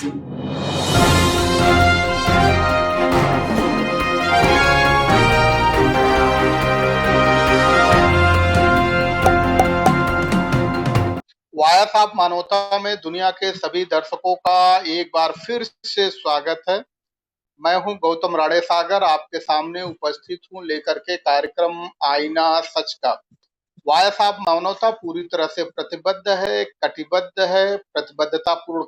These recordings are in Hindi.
वाया साहब मानवता में दुनिया के सभी दर्शकों का एक बार फिर से स्वागत है। मैं हूं गौतम राड़े सागर, आपके सामने उपस्थित हूं लेकर के कार्यक्रम आईना सच का। वाया साहब मानवता पूरी तरह से प्रतिबद्ध है, कटिबद्ध है, प्रतिबद्धता पूर्ण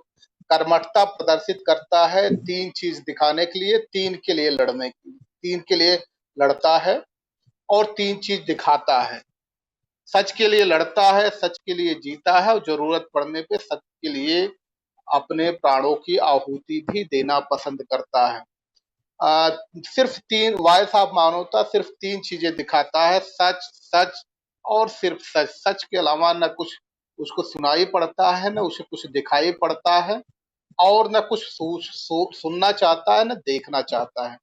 कर्मठता प्रदर्शित करता है तीन चीज दिखाने के लिए, तीन के लिए लड़ने की, तीन के लिए लड़ता है और तीन चीज दिखाता है। सच के लिए लड़ता है, सच के लिए जीता है और जरूरत पड़ने पे सच के लिए अपने प्राणों की आहुति भी देना पसंद करता है। आ, सिर्फ तीन वाय साहब मानवता सिर्फ तीन चीजें दिखाता है, सच, सच और सिर्फ सच। सच के अलावा न कुछ उसको सुनाई पड़ता है, न उसे कुछ दिखाई पड़ता है और न कुछ सुनना चाहता है, न देखना चाहता है।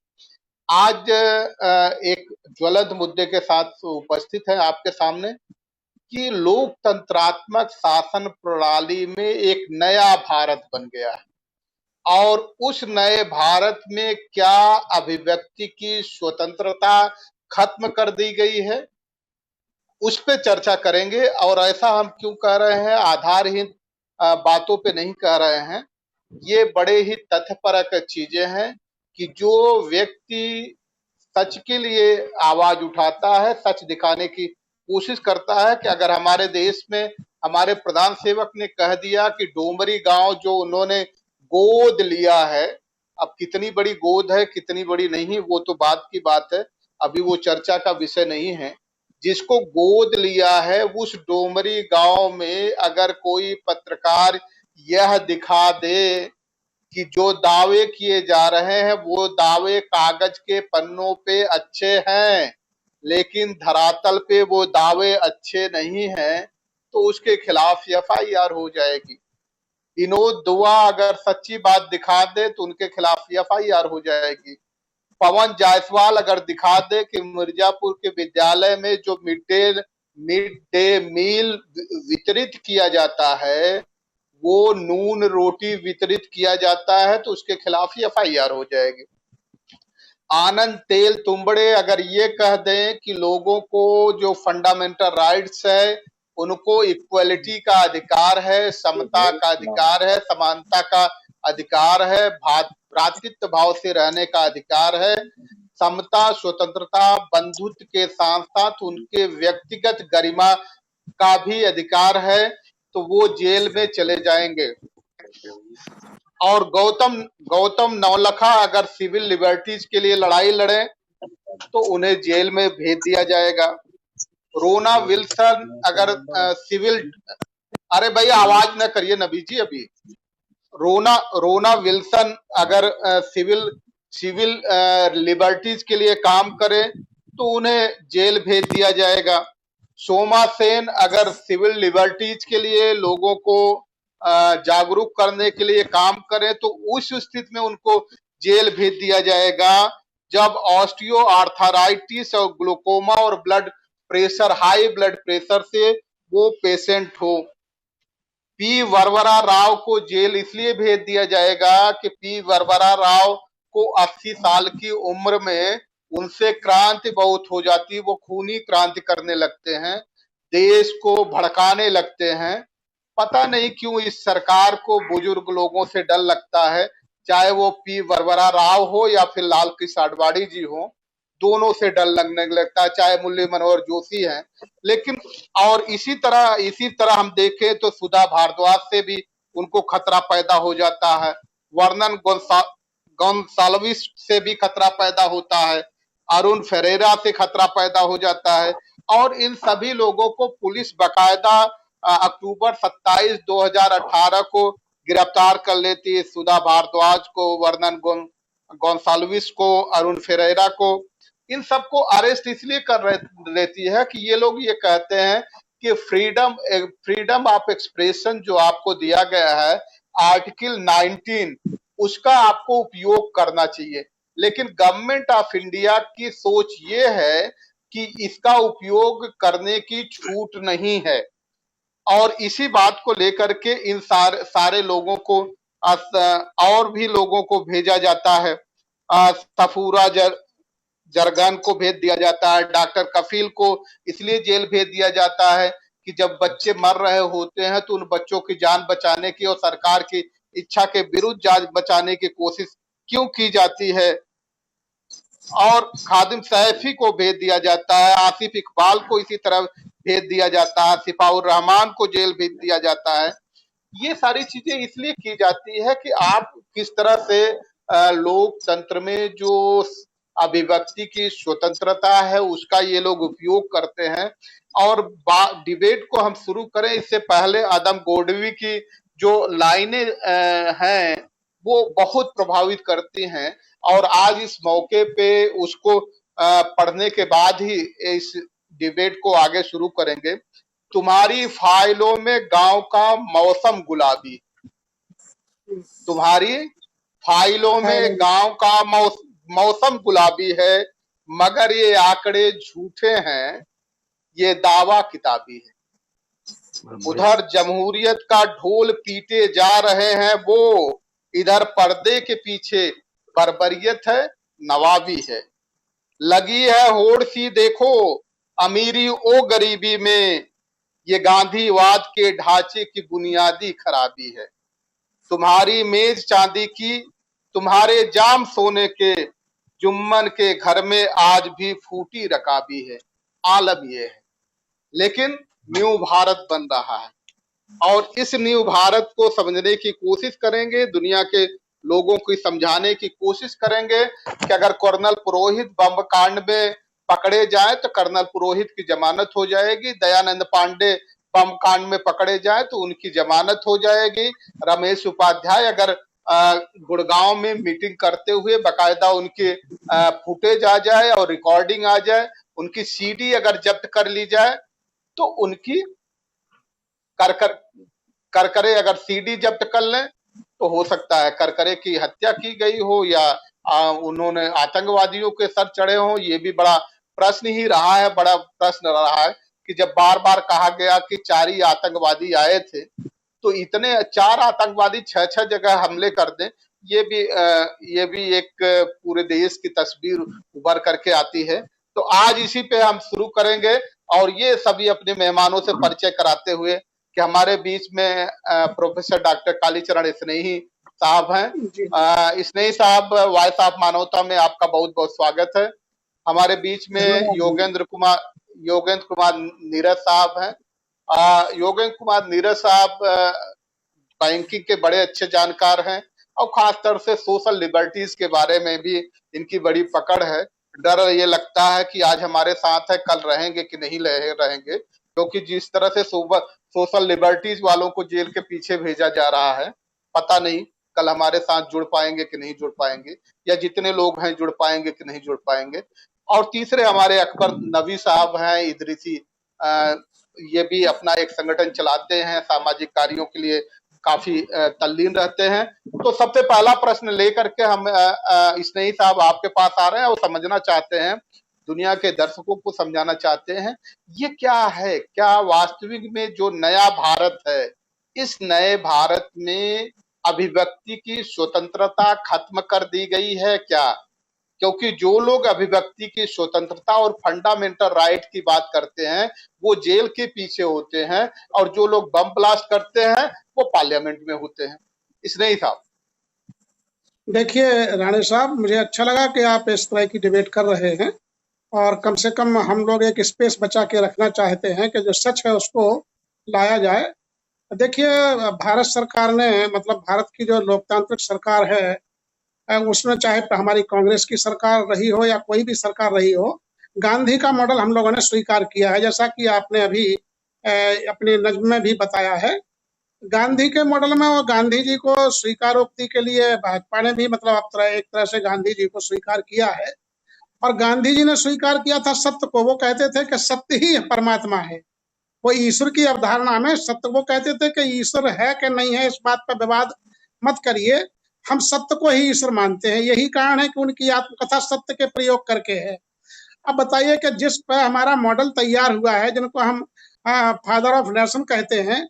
आज एक ज्वलंत मुद्दे के साथ उपस्थित है आपके सामने कि लोकतंत्रात्मक शासन प्रणाली में एक नया भारत बन गया है और उस नए भारत में क्या अभिव्यक्ति की स्वतंत्रता खत्म कर दी गई है, उस पे चर्चा करेंगे। और ऐसा हम क्यों कह रहे हैं, आधारहीन बातों पे नहीं कह रहे हैं, ये बड़े ही तथ्यपरक चीजें हैं कि जो व्यक्ति सच के लिए आवाज उठाता है, सच दिखाने की कोशिश करता है कि अगर हमारे देश में हमारे प्रधान सेवक ने कह दिया कि डोमरी गांव जो उन्होंने गोद लिया है, अब कितनी बड़ी गोद है कितनी बड़ी नहीं वो तो बात की बात है, अभी वो चर्चा का विषय नहीं है। जिसको गोद लिया है उस डोमरी गांव में अगर कोई पत्रकार यह दिखा दे कि जो दावे किए जा रहे हैं वो दावे कागज के पन्नों पे अच्छे हैं लेकिन धरातल पे वो दावे अच्छे नहीं हैं, तो उसके खिलाफ एफआईआर हो जाएगी। विनोद दुआ अगर सच्ची बात दिखा दे तो उनके खिलाफ एफआईआर हो जाएगी। पवन जायसवाल अगर दिखा दे कि मिर्जापुर के विद्यालय में जो मिड डे मील वितरित किया जाता है वो नून रोटी वितरित किया जाता है, तो उसके खिलाफ ही एफआईआर हो जाएगी। आनंद तेल तुंबड़े अगर ये कह दें कि लोगों को जो फंडामेंटल राइट्स है उनको इक्वलिटी का अधिकार है, समता का अधिकार है, समानता का अधिकार है, भ्रातृत्व भाव से रहने का अधिकार है, समता, स्वतंत्रता, बंधुत्व के साथ साथ उनके व्यक्तिगत गरिमा का भी अधिकार है, तो वो जेल में चले जाएंगे। और गौतम गौतम नवलखा अगर सिविल लिबर्टीज के लिए लड़ाई लड़े तो उन्हें जेल में भेज दिया जाएगा। रोना विल्सन अगर सिविल, अरे भैया आवाज न करिए नबी जी, अभी रोना विल्सन अगर सिविल लिबर्टीज के लिए काम करे तो उन्हें जेल भेज दिया जाएगा। सोमा सेन अगर सिविल लिबर्टीज के लिए लोगों को जागरूक करने के लिए काम करें तो उस स्थिति में उनको जेल भेज दिया जाएगा जब ऑस्टियो आर्थराइटिस और ग्लूकोमा और blood pressure, high blood pressure से वो पेशेंट हो। पी वरवरा राव को जेल इसलिए भेज दिया जाएगा कि पी वरवरा राव को 80 साल की उम्र में उनसे क्रांति बहुत हो जाती है, वो खूनी क्रांति करने लगते हैं, देश को भड़काने लगते हैं। पता नहीं क्यों इस सरकार को बुजुर्ग लोगों से डर लगता है, चाहे वो पी वरवरा राव हो या फिर लाल कृष्ण आडवाणी जी हो, दोनों से डर लगने लगता है, चाहे मुरली मनोहर जोशी हैं। लेकिन और इसी तरह हम देखें तो सुधा भारद्वाज से भी उनको खतरा पैदा हो जाता है, वर्नन गोंसाल्विस से भी खतरा पैदा होता है, अरुण फेरेरा से खतरा पैदा हो जाता है। और इन सभी लोगों को पुलिस बकायदा अक्टूबर 27, 2018 को गिरफ्तार कर लेती है, सुधा भारद्वाज को, वर्नन गोंसाल्विस को, अरुण फेरेरा को। इन सबको अरेस्ट इसलिए कर लेती है कि ये लोग ये कहते हैं कि फ्रीडम ऑफ एक्सप्रेशन जो आपको दिया गया है आर्टिकल 19, उसका आपको उपयोग करना चाहिए। लेकिन गवर्नमेंट ऑफ इंडिया की सोच ये है कि इसका उपयोग करने की छूट नहीं है और इसी बात को लेकर के इन सारे लोगों को और भी लोगों को भेजा जाता है। सफूरा जरगन को भेज दिया जाता है। डॉक्टर कफील को इसलिए जेल भेज दिया जाता है कि जब बच्चे मर रहे होते हैं तो उन बच्चों की जान बचाने की और सरकार की इच्छा के विरुद्ध जान बचाने की कोशिश क्यों की जाती है। और खादिम सैफी को भेज दिया जाता है, आसिफ इकबाल को इसी तरह भेज दिया जाता है, सिपाउर रहमान को जेल भेज दिया जाता है। ये सारी चीजें इसलिए की जाती है कि आप किस तरह से लोकतंत्र में जो अभिव्यक्ति की स्वतंत्रता है उसका ये लोग उपयोग करते हैं। और डिबेट को हम शुरू करें इससे पहले आदम गोडवी की जो लाइनें हैं वो बहुत प्रभावित करती हैं और आज इस मौके पे उसको पढ़ने के बाद ही इस डिबेट को आगे शुरू करेंगे। तुम्हारी फाइलों में गांव का मौसम गुलाबी, तुम्हारी फाइलों में गांव का मौसम गुलाबी है, मगर ये आंकड़े झूठे हैं, ये दावा किताबी है। उधर जमहूरियत का ढोल पीटे जा रहे हैं वो, इधर पर्दे के पीछे बर्बरियत है, नवाबी है। लगी है होड़ सी देखो अमीरी ओ गरीबी में, ये गांधीवाद के ढांचे की बुनियादी खराबी है। तुम्हारी मेज चांदी की, तुम्हारे जाम सोने के, जुम्मन के घर में आज भी फूटी रकाबी है। आलम ये है, लेकिन न्यू भारत बन रहा है और इस न्यू भारत को समझने की कोशिश करेंगे, दुनिया के लोगों को समझाने की कोशिश करेंगे कि अगर कर्नल पुरोहित बम कांड में पकड़े जाए तो कर्नल पुरोहित की जमानत हो जाएगी, दयानंद पांडे बम कांड में पकड़े जाए तो उनकी जमानत हो जाएगी, रमेश उपाध्याय अगर गुड़गांव में मीटिंग करते हुए बकायदा उनके फुटेज आ जाए और रिकॉर्डिंग आ जाए, उनकी सीडी अगर जब्त कर ली जाए तो उनकी करकरे अगर सीडी जब्त कर लें तो हो सकता है करकरे की हत्या की गई हो या उन्होंने आतंकवादियों के सर चढ़े हो। ये भी बड़ा प्रश्न ही रहा है, बड़ा प्रश्न रहा है कि जब बार बार कहा गया कि 4 ही आतंकवादी आए थे तो इतने 4 आतंकवादी 6 जगह हमले कर दें, ये भी एक पूरे देश की तस्वीर उभर करके आती है। तो आज इसी पे हम शुरू करेंगे और ये सभी अपने मेहमानों से परिचय कराते हुए कि हमारे बीच में प्रोफेसर डॉक्टर कालीचरण स्नेही साहब हैं। स्नेही साहब, वॉइस ऑफ मानवता में आपका बहुत बहुत स्वागत है। हमारे बीच में योगेंद्र कुमार नीरज साहब हैं। योगेंद्र कुमार नीरज साहब बैंकिंग के बड़े अच्छे जानकार हैं और खासतौर से सोशल लिबर्टीज के बारे में भी इनकी बड़ी पकड़ है। डर ये लगता है कि आज हमारे साथ है, कल रहेंगे कि नहीं रहेंगे, क्योंकि जिस तरह से सोशल लिबर्टीज वालों को जेल के पीछे भेजा जा रहा है, पता नहीं कल हमारे साथ जुड़ पाएंगे कि नहीं जुड़ पाएंगे, या जितने लोग हैं जुड़ पाएंगे कि नहीं जुड़ पाएंगे। और तीसरे हमारे अकबर नबी साहब हैं, इदरीसी, ये भी अपना एक संगठन चलाते हैं, सामाजिक कार्यों के लिए काफी तल्लीन रहते हैं। तो सबसे पहला प्रश्न लेकर के हम स्नेही साहब आपके पास आ रहे हैं और समझना चाहते हैं, दुनिया के दर्शकों को समझाना चाहते हैं, ये क्या है, क्या वास्तविक में जो नया भारत है, इस नए भारत में अभिव्यक्ति की स्वतंत्रता खत्म कर दी गई है क्या? क्योंकि जो लोग अभिव्यक्ति की स्वतंत्रता और फंडामेंटल राइट की बात करते हैं वो जेल के पीछे होते हैं और जो लोग बम ब्लास्ट करते हैं वो पार्लियामेंट में होते हैं। स्नेही साहब। देखिए राणे साहब, मुझे अच्छा लगा कि आप इस तरह की डिबेट कर रहे हैं और कम से कम हम लोग एक स्पेस बचा के रखना चाहते हैं कि जो सच है उसको लाया जाए। देखिए, भारत सरकार ने, मतलब भारत की जो लोकतांत्रिक सरकार है, उसमें चाहे हमारी कांग्रेस की सरकार रही हो या कोई भी सरकार रही हो, गांधी का मॉडल हम लोगों ने स्वीकार किया है, जैसा कि आपने अभी अपने नज्म में भी बताया है। गांधी के मॉडल में वो गांधी जी को स्वीकारोक्ति के लिए भाजपा ने भी, मतलब एक तरह से गांधी जी को स्वीकार किया है। और गांधी जी ने स्वीकार किया था सत्य को। वो कहते थे कि सत्य ही परमात्मा है। वो ईश्वर की अवधारणा में सत्य, वो कहते थे कि ईश्वर है कि नहीं है इस बात पर विवाद मत करिए, हम सत्य को ही ईश्वर मानते हैं। यही कारण है कि उनकी आत्मकथा सत्य के प्रयोग करके है। अब बताइए कि जिस पर हमारा मॉडल तैयार हुआ है, जिनको हम फादर ऑफ नेशन कहते हैं,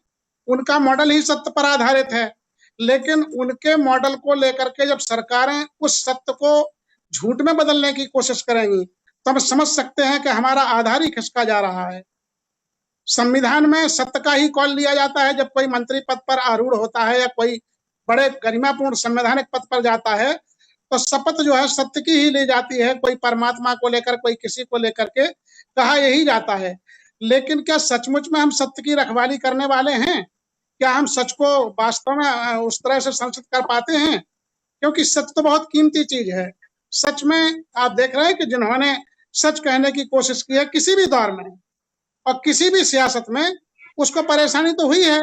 उनका मॉडल ही सत्य पर आधारित है। लेकिन उनके मॉडल को लेकर के जब सरकारें उस सत्य को झूठ में बदलने की कोशिश करेंगी तो हम समझ सकते हैं कि हमारा आधार ही खिसका जा रहा है। संविधान में सत्य का ही कॉल लिया जाता है जब कोई मंत्री पद पर आरूढ़ होता है या कोई बड़े गरिमापूर्ण संवैधानिक पद पर जाता है, तो शपथ जो है सत्य की ही ली जाती है। कोई परमात्मा को लेकर, कोई किसी को लेकर के कहा यही जाता है। लेकिन क्या सचमुच में हम सत्य की रखवाली करने वाले हैं? क्या हम सच को वास्तव में उस तरह से संरक्षित कर पाते हैं? क्योंकि सच तो बहुत कीमती चीज है। सच में आप देख रहे हैं कि जिन्होंने सच कहने की कोशिश की है किसी भी दौर में और किसी भी सियासत में, उसको परेशानी तो हुई है,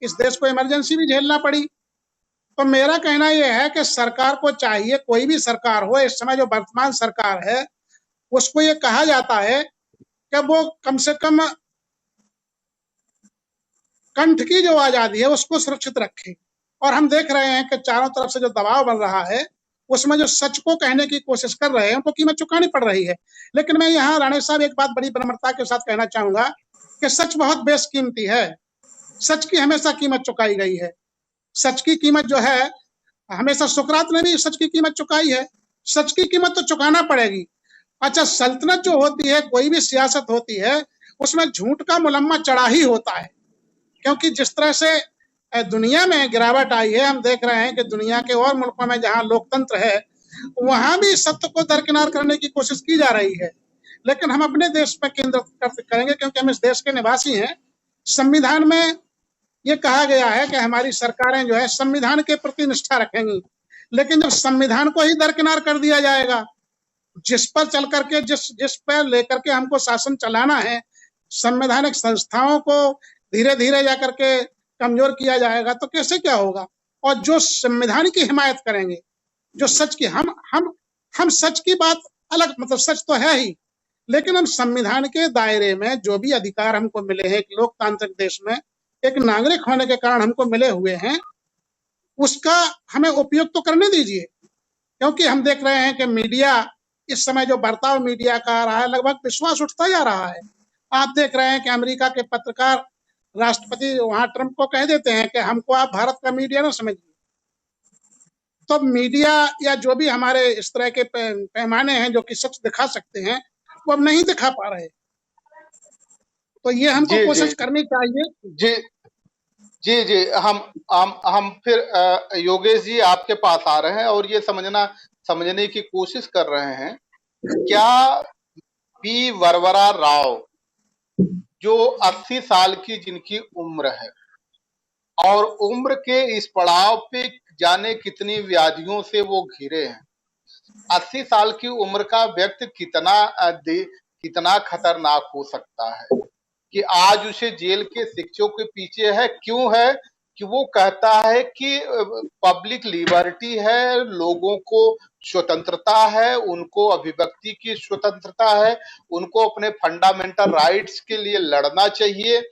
इस देश को इमरजेंसी भी झेलना पड़ी। तो मेरा कहना यह है कि सरकार को चाहिए, कोई भी सरकार हो, इस समय जो वर्तमान सरकार है उसको ये कहा जाता है कि वो कम से कम कंठ की जो आजादी है उसको सुरक्षित रखे। और हम देख रहे हैं कि चारों तरफ से जो दबाव बन रहा है उसमें जो सच को कहने की कोशिश कर रहे हैं उनको कीमत चुकानी पड़ रही है। लेकिन मैं यहाँ राणे साहब एक बात बड़ी विनम्रता के साथ कहना चाहूंगा कि सच बहुत बेशकीमती है। सच की हमेशा कीमत चुकाई गई है। सच की कीमत जो है, हमेशा सुकरात ने भी सच की कीमत चुकाई है। सच की कीमत तो चुकाना पड़ेगी। अच्छा, सल्तनत जो होती है, कोई भी सियासत होती है, उसमें झूठ का मुलम्मा चढ़ा ही होता है। क्योंकि जिस तरह से दुनिया में गिरावट आई है, हम देख रहे हैं कि दुनिया के और मुल्कों में जहां लोकतंत्र है वहां भी सत्य को दरकिनार करने की कोशिश की जा रही है। लेकिन हम अपने देश पर केंद्र करेंगे क्योंकि हम इस देश के निवासी हैं। संविधान में ये कहा गया है कि हमारी सरकारें जो है संविधान के प्रति निष्ठा रखेंगी। लेकिन जब संविधान को ही दरकिनार कर दिया जाएगा, जिस पर चल करके जिस पर लेकर के हमको शासन चलाना है, संवैधानिक संस्थाओं को धीरे धीरे जाकर के कमजोर किया जाएगा तो कैसे क्या होगा? और जो संविधान की हिमायत करेंगे, जो सच की हम सच की बात अलग, मतलब सच तो है ही, लेकिन हम संविधान के दायरे में जो भी अधिकार हमको मिले हैं, एक लोकतांत्रिक देश में एक नागरिक होने के कारण हमको मिले हुए हैं, उसका हमें उपयोग तो करने दीजिए। क्योंकि हम देख रहे हैं कि मीडिया, इस समय जो बर्ताव मीडिया का आ रहा है, लगभग विश्वास उठता जा रहा है। आप देख रहे हैं कि अमेरिका के पत्रकार राष्ट्रपति वहां ट्रंप को कह देते हैं कि हमको आप भारत का मीडिया ना समझिए। तो मीडिया या जो भी हमारे इस तरह के पैमाने हैं जो कि सच दिखा सकते हैं, वो अब नहीं दिखा पा रहे। तो ये हमको जी जी कोशिश करनी चाहिए। जी जी जी हम फिर योगेश जी आपके पास आ रहे हैं और ये समझने की कोशिश कर रहे हैं, क्या पी वरवरा राव जो 80 साल की जिनकी उम्र है और उम्र के इस पड़ाव पे जाने कितनी व्याधियों से वो घिरे हैं, 80 साल की उम्र का व्यक्ति कितना खतरनाक हो सकता है कि आज उसे जेल के शिक्षों के पीछे है। क्यों है? कि वो कहता है कि पब्लिक लिबर्टी है, लोगों को स्वतंत्रता है, उनको अभिव्यक्ति की स्वतंत्रता है, उनको अपने फंडामेंटल राइट्स के लिए लड़ना चाहिए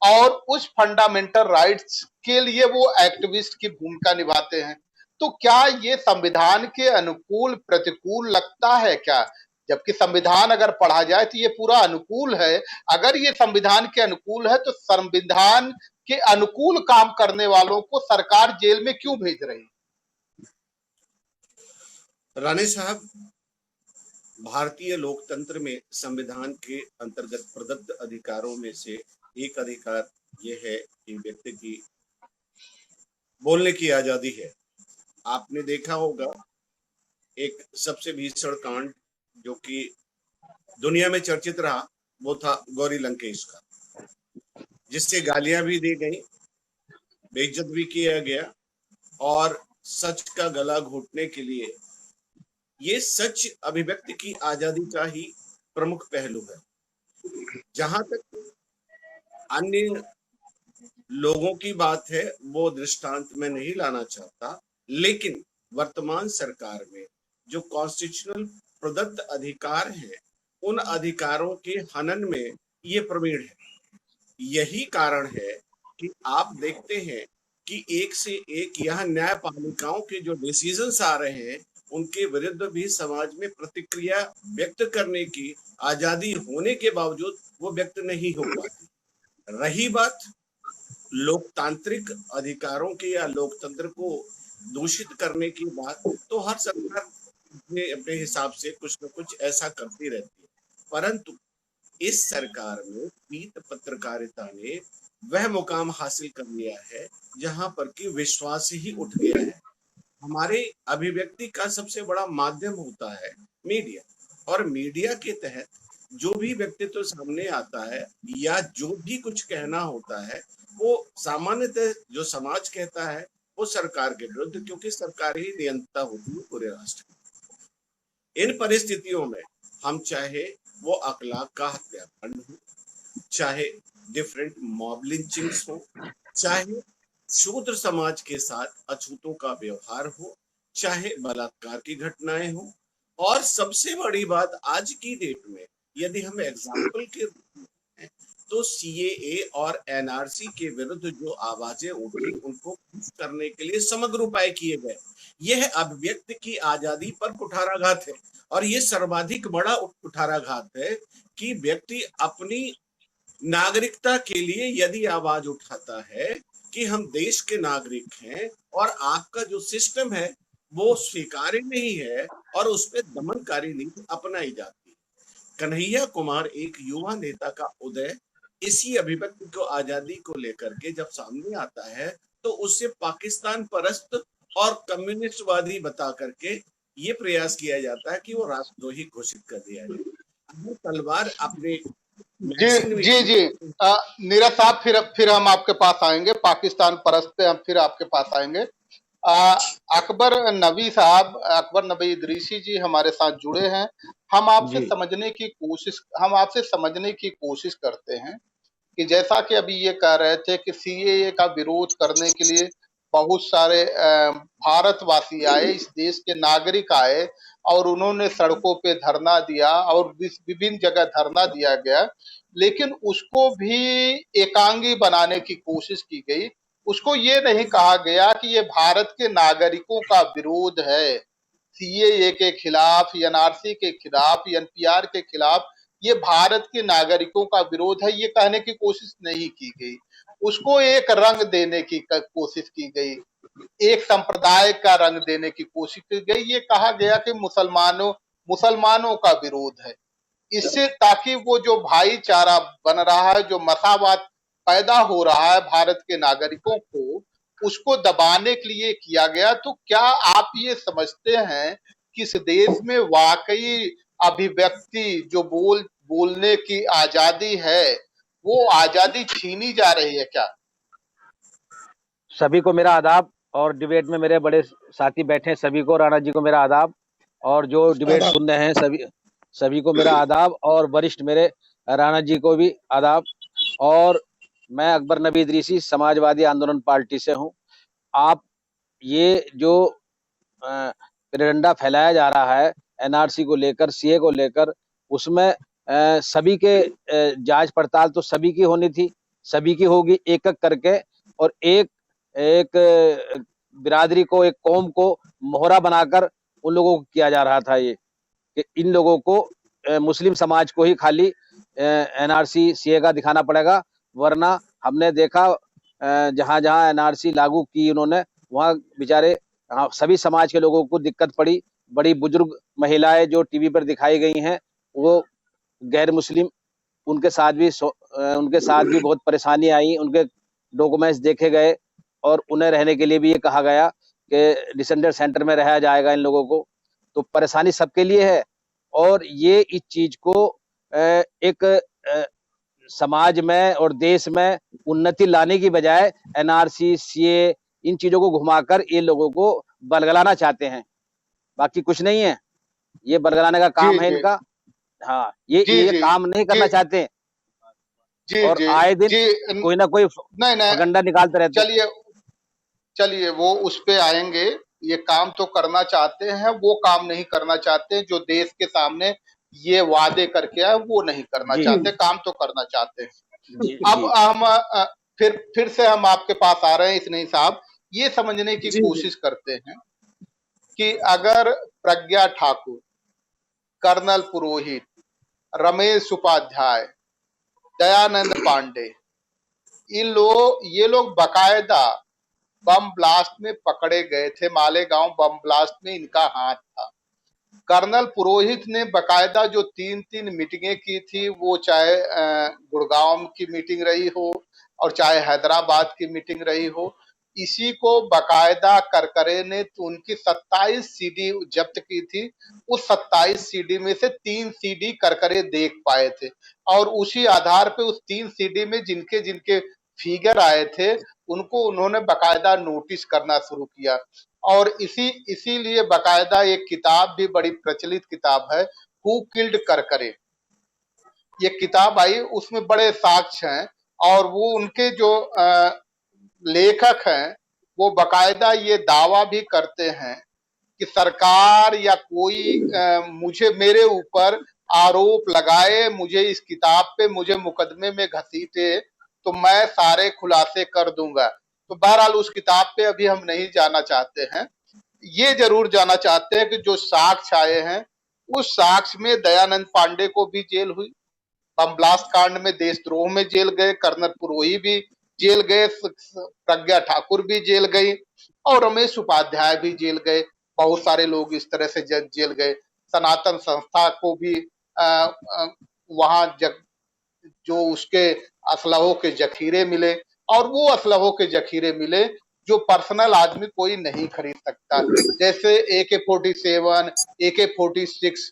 और उस फंडामेंटल राइट्स के लिए वो एक्टिविस्ट की भूमिका निभाते हैं। तो क्या ये संविधान के अनुकूल प्रतिकूल लगता है क्या? जबकि संविधान अगर पढ़ा जाए तो ये पूरा अनुकूल है। अगर ये संविधान के अनुकूल है तो संविधान के अनुकूल काम करने वालों को सरकार जेल में क्यों भेज रही है? राणे साहब, भारतीय लोकतंत्र में संविधान के अंतर्गत प्रदत्त अधिकारों में से एक अधिकार यह है कि व्यक्ति की बोलने की आजादी है। आपने देखा होगा एक सबसे भीषण कांड जो कि दुनिया में चर्चित रहा, वो था गौरी लंकेश का, जिससे गालियां भी दी गई, बेइज्जत भी किया गया और सच का गला घोटने के लिए ये सच अभिव्यक्ति की आजादी का ही प्रमुख पहलू है। जहां तक अन्य लोगों की बात है वो दृष्टांत में नहीं लाना चाहता, लेकिन वर्तमान सरकार में जो कॉन्स्टिट्यूशनल प्रदत्त अधिकार हैं उन अधिकारों के हनन में ये प्रवीण है। यही कारण है कि आप देखते हैं कि एक से एक यह न्यायपालिकाओं के जो डिसीजंस आ रहे हैं उनके विरुद्ध भी समाज में प्रतिक्रिया व्यक्त करने की आजादी होने के बावजूद वो व्यक्त नहीं हो पाती। रही बात लोकतांत्रिक अधिकारों की या लोकतंत्र को दूषित करने की बात, तो हर सरकार अपने हिसाब से कुछ न कुछ ऐसा करती रहती है, परंतु इस सरकार में पीत पत्रकारिता ने वह मुकाम हासिल कर लिया है जहां पर कि विश्वास ही उठ गया है। हमारे अभिव्यक्ति का सबसे बड़ा माध्यम होता है मीडिया, और मीडिया के तहत जो भी व्यक्तित्व सामने आता है या जो भी कुछ कहना होता है, वो सामान्यतः जो समाज कहता है वो सरकार के विरुद्ध, क्योंकि सरकार ही नियंत्रण होती है पूरे राष्ट्र की। इन परिस्थितियों में हम चाहे वो अखलाक का हत्याकांड हो, चाहे डिफरेंट मॉब लिंचिंग्स हो, चाहे शूद्र समाज के साथ अछूतों का व्यवहार हो, चाहे बलात्कार की घटनाएं हो, और सबसे बड़ी बात आज की डेट में यदि हम एग्जाम्पल के रूप में हैं, तो सीएए और एनआरसी के विरुद्ध जो आवाजें उठी उनको खुश करने के लिए समग्र उपाय किए गए। यह अभिव्यक्ति की आजादी पर कुठाराघात है, और ये सर्वाधिक बड़ा कुठाराघात है कि व्यक्ति अपनी नागरिकता के लिए यदि आवाज उठाता है कि हम देश के नागरिक हैं और आपका जो सिस्टम है वो स्वीकार्य नहीं है और उस पर दमनकारी नीति अपनाई जाती है। कन्हैया कुमार एक युवा नेता का उदय इसी अभिव्यक्ति को आजादी को लेकर के जब सामने आता है, तो उससे पाकिस्तान परस्त और कम्युनिस्टवादी बता करके ये प्रयास किया जाता है कि वो राष्ट्रद्रोही घोषित कर दिया जाए। अगर तलवार अपने जी जी जी नीरज साहब, फिर हम आपके पास आएंगे, पाकिस्तान परस्त पे हम फिर आपके पास आएंगे। अकबर नबी साहब, अकबर नबी इदरीसी जी हमारे साथ जुड़े हैं। हम आपसे समझने की कोशिश करते हैं कि जैसा कि अभी ये कह रहे थे कि सीएए का विरोध करने के लिए बहुत सारे भारतवासी आए, इस देश के नागरिक आए और उन्होंने सड़कों पे धरना दिया और विभिन्न जगह धरना दिया गया, लेकिन उसको भी एकांगी बनाने की कोशिश की गई। उसको ये नहीं कहा गया कि ये भारत के नागरिकों का विरोध है, सीएए के खिलाफ, एनआरसी के खिलाफ, एनपीआर के खिलाफ, ये भारत के नागरिकों का विरोध है, ये कहने की कोशिश नहीं की गई। उसको एक रंग देने की कोशिश की गई, एक संप्रदाय का रंग देने की कोशिश की गई। ये कहा गया कि मुसलमानों का विरोध है, इससे ताकि वो जो भाईचारा बन रहा है, जो मसावाद पैदा हो रहा है भारत के नागरिकों को, उसको दबाने के लिए किया गया। तो क्या आप ये समझते हैं कि इस देश में वाकई अभिव्यक्ति जो बोलने की आजादी है, वो आजादी छीनी जा रही है क्या? सभी को मेरा आदाब, और डिबेट में मेरे बड़े साथी बैठे हैं, सभी को, राणा जी को मेरा आदाब, और जो डिबेट सुन रहे हैं सभी को मेरा आदाब, और वरिष्ठ मेरे राणा जी को भी आदाब। और मैं अकबर नबी इदरीसी समाजवादी आंदोलन पार्टी से हूं। आप ये जो प्रोपेगेंडा फैलाया जा रहा है एनआरसी को लेकर, सीए को लेकर, उसमें सभी के जांच पड़ताल तो सभी की होनी थी, सभी की होगी एक एक करके, और एक बिरादरी को, एक कौम को मोहरा बनाकर उन लोगों को किया जा रहा था। ये कि इन लोगों को, मुस्लिम समाज को ही खाली एनआरसी सीए का दिखाना पड़ेगा, वरना हमने देखा जहां जहां एनआरसी लागू की उन्होंने, वहां बेचारे सभी समाज के लोगों को दिक्कत पड़ी। बड़ी बुजुर्ग महिलाएं जो टीवी पर दिखाई गई हैं, वो गैर मुस्लिम, उनके साथ भी बहुत परेशानी आई, उनके डॉक्यूमेंट्स देखे गए और उन्हें रहने के लिए भी ये कहा गया कि डिसेंडर सेंटर में रहा जाएगा इन लोगों को। तो परेशानी सबके लिए है, और ये इस चीज को एक समाज में और देश में उन्नति लाने की बजाय एनआरसी सीए इन चीजों को घुमाकर ये लोगों को बलगलाना चाहते हैं, बाकी कुछ नहीं है। ये बलगलाने का काम है इनका। हाँ, ये काम नहीं करना चाहते, और आए दिन कोई ना कोई फगंडा निकालते रहते। चलिए वो उस पे आएंगे। ये काम तो करना चाहते हैं, वो काम नहीं करना चाहते जो देश के सामने ये वादे करके आए, वो नहीं करना चाहते, काम तो करना चाहते हैं। अब हम फिर से हम आपके पास आ रहे हैं इसने साहब, ये समझने की कोशिश करते हैं कि अगर प्रज्ञा ठाकुर, कर्नल पुरोहित, रमेश उपाध्याय, दयानंद पांडे, ये लोग बाकायदा बम ब्लास्ट में पकड़े गए थे। मालेगांव बम ब्लास्ट में इनका हाथ था। कर्नल पुरोहित ने बकायदा जो 3-3 मीटिंगें की थी, वो चाहे गुड़गांव की मीटिंग रही हो और चाहे हैदराबाद की मीटिंग रही हो, इसी को बकायदा करकरे ने तो उनकी 27 सीडी जब्त की थी। उस 27 सीडी में से 3 सीडी करकरे देख पाए थे और उसी आधार पे उस 3 सीडी में जिनके जिनके फिगर आए थे उनको उन्होंने बकायदा नोटिस करना शुरू किया। और इसीलिए बकायदा एक किताब भी बड़ी प्रचलित किताब है, हु किल्ड करकरे। ये किताब आई, उसमें बड़े साक्ष्य हैं और वो उनके जो लेखक हैं वो बकायदा ये दावा भी करते हैं कि सरकार या कोई मुझे मेरे ऊपर आरोप लगाए, मुझे इस किताब पे मुझे मुकदमे में घसीटे तो मैं सारे खुलासे कर दूंगा। तो बहरहाल उस किताब पे अभी हम नहीं जाना चाहते हैं। ये जरूर जाना चाहते हैं कि जो साक्ष्य आए हैं उस साक्ष्य में दयानंद पांडे को भी जेल हुई, बम ब्लास्ट कांड में देशद्रोह में जेल गए, कर्नल पुरोहित भी जेल गए, प्रज्ञा ठाकुर भी जेल गई और रमेश उपाध्याय भी जेल गए। बहुत सारे लोग इस तरह से जेल गए। सनातन संस्था को भी वहां जो उसके असलहों के जखीरे मिले और वो असलहों के जखीरे मिले जो पर्सनल आदमी कोई नहीं खरीद सकता, जैसे AK-47, AK-46।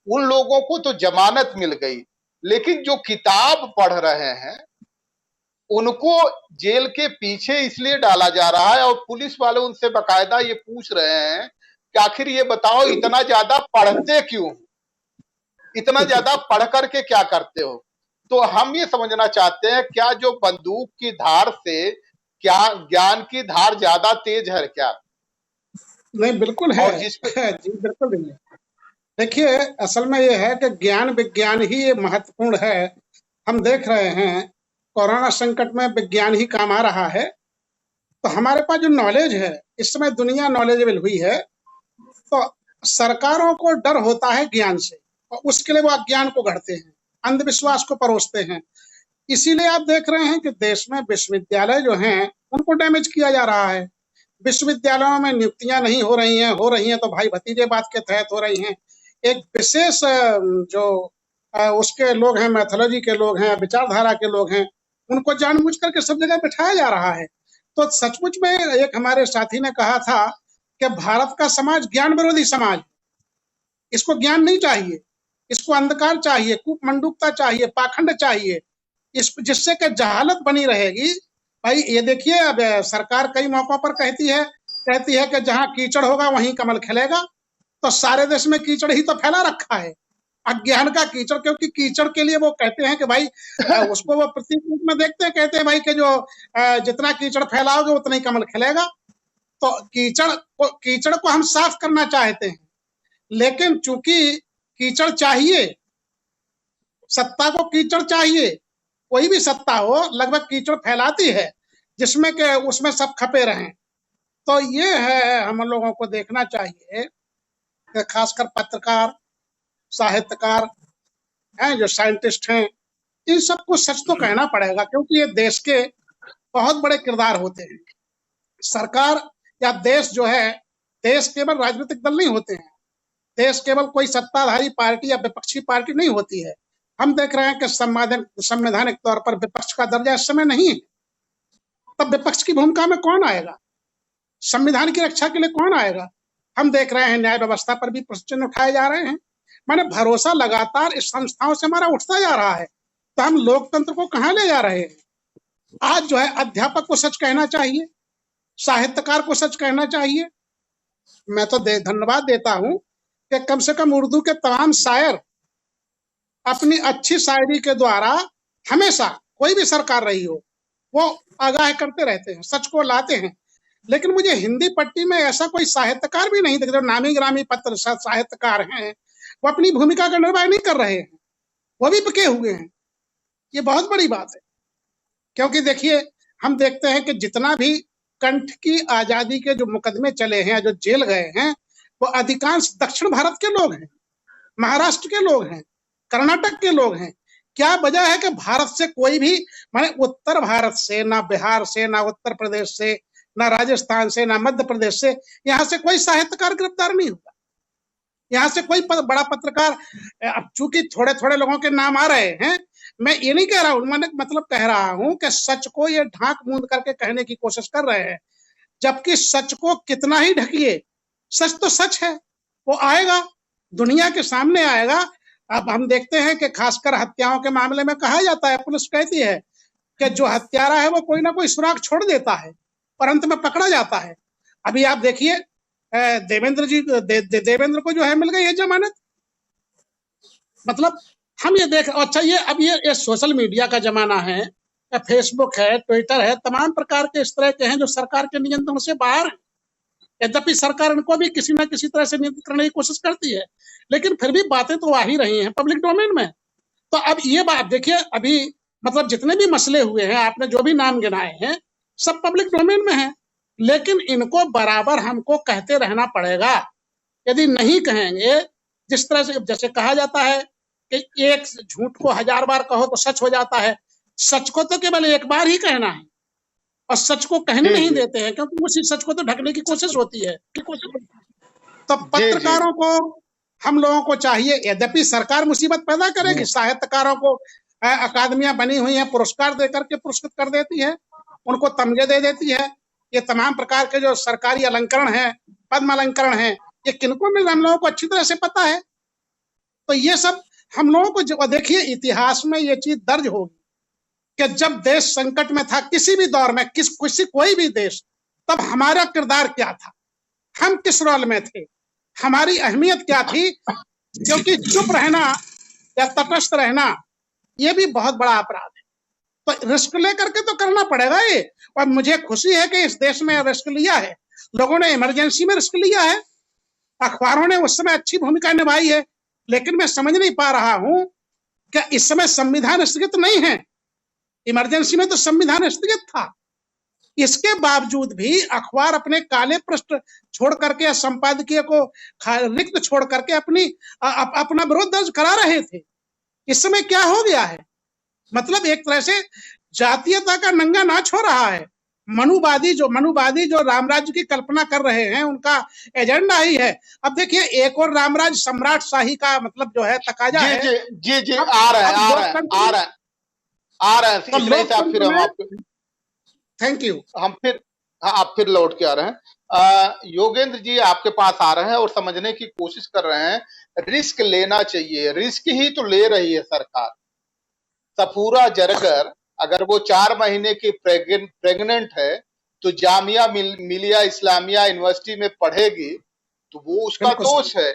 उन लोगों को तो जमानत मिल गई, लेकिन जो किताब पढ़ रहे हैं उनको जेल के पीछे इसलिए डाला जा रहा है और पुलिस वाले उनसे बकायदा ये पूछ रहे हैं कि आखिर ये बताओ इतना ज्यादा पढ़ते क्यों, इतना ज्यादा पढ़ करके क्या करते हो। तो हम ये समझना चाहते हैं, क्या जो बंदूक की धार से क्या ज्ञान की धार ज्यादा तेज है क्या? नहीं, बिल्कुल है। और जिस पे जी बिल्कुल नहीं। देखिए, असल में ये है कि ज्ञान विज्ञान ही महत्वपूर्ण है। हम देख रहे हैं कोरोना संकट में विज्ञान ही काम आ रहा है। तो हमारे पास जो नॉलेज है, इस समय दुनिया नॉलेजेबल हुई है, तो सरकारों को डर होता है ज्ञान से और उसके लिए वो अज्ञान को गढ़ते हैं, अंधविश्वास को परोसते हैं। इसीलिए आप देख रहे हैं कि देश में विश्वविद्यालय जो हैं उनको डैमेज किया जा रहा है। विश्वविद्यालयों में नियुक्तियां नहीं हो रही हैं तो भाई भतीजेबाद के तहत हो रही हैं। एक विशेष जो उसके लोग हैं, मैथोलॉजी के लोग हैं, विचारधारा के लोग हैं, उनको जानबूझ करके सब जगह बिठाया जा रहा है। तो सचमुच में एक हमारे साथी ने कहा था कि भारत का समाज ज्ञान विरोधी समाज, इसको ज्ञान नहीं चाहिए, इसको अंधकार चाहिए, कूपमंडूकता चाहिए, पाखंड चाहिए, इस जिससे कि जहालत बनी रहेगी। भाई ये देखिए, अब सरकार कई मौकों पर कहती है कि जहां कीचड़ होगा वहीं कमल खिलेगा। तो सारे देश में कीचड़ ही तो फैला रखा है, अज्ञान का कीचड़। क्योंकि कीचड़ के लिए वो कहते हैं कि भाई उसको वो प्रतीक रूप में देखते हैं, कहते हैं भाई कि जो जितना कीचड़ फैलाओगे उतना ही कमल खिलेगा। तो कीचड़ को हम साफ करना चाहते हैं, लेकिन चूंकि कीचड़ चाहिए, सत्ता को कीचड़ चाहिए, कोई भी सत्ता हो लगभग कीचड़ फैलाती है जिसमें के उसमें सब खपे रहें। तो ये है, हम लोगों को देखना चाहिए कि खासकर पत्रकार, साहित्यकार हैं, जो साइंटिस्ट हैं, इन सबको सच तो कहना पड़ेगा, क्योंकि ये देश के बहुत बड़े किरदार होते हैं। सरकार या देश जो है, देश केवल राजनीतिक दल नहीं होते हैं, देश केवल कोई सत्ताधारी पार्टी या विपक्षी पार्टी नहीं होती है। हम देख रहे हैं कि संवैधानिक तौर पर विपक्ष का दर्जा इस समय नहीं है। तब विपक्ष की भूमिका में कौन आएगा? संविधान की रक्षा के लिए कौन आएगा? हम देख रहे हैं न्याय व्यवस्था पर भी प्रश्न उठाए जा रहे हैं। माने भरोसा लगातार इस संस्थाओं से हमारा उठता जा रहा है, तो हम लोकतंत्र को कहां ले जा रहे हैं? आज जो है अध्यापक को सच कहना चाहिए, साहित्यकार को सच कहना चाहिए। मैं तो धन्यवाद देता हूं कि कम से कम उर्दू के तमाम शायर अपनी अच्छी शायरी के द्वारा हमेशा, कोई भी सरकार रही हो, वो आगाह करते रहते हैं, सच को लाते हैं। लेकिन मुझे हिंदी पट्टी में ऐसा कोई साहित्यकार भी नहीं दिखता। नामी ग्रामी पत्र साहित्यकार हैं, वो अपनी भूमिका का निर्वाह नहीं कर रहे हैं, वो भी पके हुए हैं। ये बहुत बड़ी बात है, क्योंकि देखिए, हम देखते हैं कि जितना भी कंठ की आजादी के जो मुकदमे चले हैं, जो जेल गए हैं, वो अधिकांश दक्षिण भारत के लोग हैं, महाराष्ट्र के लोग हैं, कर्नाटक के लोग हैं। क्या वजह है कि भारत से कोई भी, माने उत्तर भारत से, ना बिहार से, ना उत्तर प्रदेश से, ना राजस्थान से, ना मध्य प्रदेश से, यहाँ से कोई साहित्यकार गिरफ्तार नहीं हुआ, यहाँ से कोई बड़ा पत्रकार। अब चूंकि थोड़े थोड़े लोगों के नाम आ रहे हैं, मैं ये नहीं कह रहा हूं, मैंने मतलब कह रहा हूं कि सच को ये ढांक मूंद करके कहने की कोशिश कर रहे हैं, जबकि सच को कितना ही ढकिए, सच तो सच है, वो आएगा, दुनिया के सामने आएगा। अब हम देखते हैं कि खासकर हत्याओं के मामले में कहा जाता है, पुलिस कहती है कि जो हत्यारा है वो कोई ना कोई सुराग छोड़ देता है और अंत में पकड़ा जाता है। अभी आप देखिए देवेंद्र जी, देवेंद्र को जो है मिल गई है जमानत। मतलब हम ये देख, अच्छा ये अब ये सोशल मीडिया का जमाना है, फेसबुक है, ट्विटर है, तमाम प्रकार के इस तरह के हैं जो सरकार के नियंत्रण से बाहर है। यद्यपि सरकार इनको भी किसी ना किसी तरह से नियंत्रित करने की कोशिश करती है, लेकिन फिर भी बातें तो आ ही रही हैं पब्लिक डोमेन में। तो अब ये बात देखिए, अभी मतलब जितने भी मसले हुए हैं, आपने जो भी नाम गिनाए हैं, सब पब्लिक डोमेन में है, लेकिन इनको बराबर हमको कहते रहना पड़ेगा। यदि नहीं कहेंगे, जिस तरह से जैसे कहा जाता है कि एक झूठ को 1000 बार कहो तो सच हो जाता है, सच को तो केवल एक बार ही कहना है, और सच को कहने जी नहीं जी देते हैं, क्योंकि उसी सच को तो ढकने की कोशिश होती है। तो जी जी पत्रकारों को, हम लोगों को चाहिए, यद्यपि सरकार मुसीबत पैदा करेगी, साहित्यकारों को अकादमियां बनी हुई हैं, पुरस्कार देकर के पुरस्कृत कर देती है, उनको तमगे दे देती है। ये तमाम प्रकार के जो सरकारी अलंकरण है, पद्म अलंकरण है, ये किनको मिल, हम लोगों को अच्छी तरह से पता है। तो ये सब हम लोगों को देखिए, इतिहास में ये चीज दर्ज होगी कि जब देश संकट में था, किसी भी दौर में, कोई भी देश, तब हमारा किरदार क्या था, हम किस रोल में थे, हमारी अहमियत क्या थी। क्योंकि चुप रहना या तटस्थ रहना ये भी बहुत बड़ा अपराध है। तो रिस्क लेकर के तो करना पड़ेगा ये। और मुझे खुशी है कि इस देश में रिस्क लिया है, लोगों ने इमरजेंसी में रिस्क लिया है, अखबारों ने उस समय अच्छी भूमिका निभाई है, लेकिन मैं समझ नहीं पा रहा हूं कि इस समय संविधान स्थगित नहीं है, इमरजेंसी में तो संविधान स्थगित था, इसके बावजूद भी अखबार अपने काले पृष्ठ छोड़ करके या संपादकीय को रिक्त छोड़ करके अपना विरोध दर्ज करा रहे थे। इस समय क्या हो गया है, मतलब एक तरह से जातीयता का नंगा नाच हो रहा है। मनुवादी जो रामराज्य की कल्पना कर रहे हैं, उनका एजेंडा ही है। अब देखिए, एक और रामराज सम्राट शाही का मतलब जो है तकाजा जी है। जी जी जी आ रहे हैं आ रहे हैं आ रहे हैं आ रहे हैं, इसलिए से आप फिर हम आपको थैंक यू। हम फिर हाँ, आप फिर लौट के आ रहे हैं। योगेंद्र जी आपके पास आ रहे हैं और समझने की कोशिश कर रहे हैं, रिस्क लेना चाहिए, रिस्क ही तो ले रही है सरकार। सफूरा जरगर अगर वो 4 महीने की प्रेग्नेंट है तो जामिया मिलिया इस्लामिया यूनिवर्सिटी में पढ़ेगी, तो वो उसका दोष है।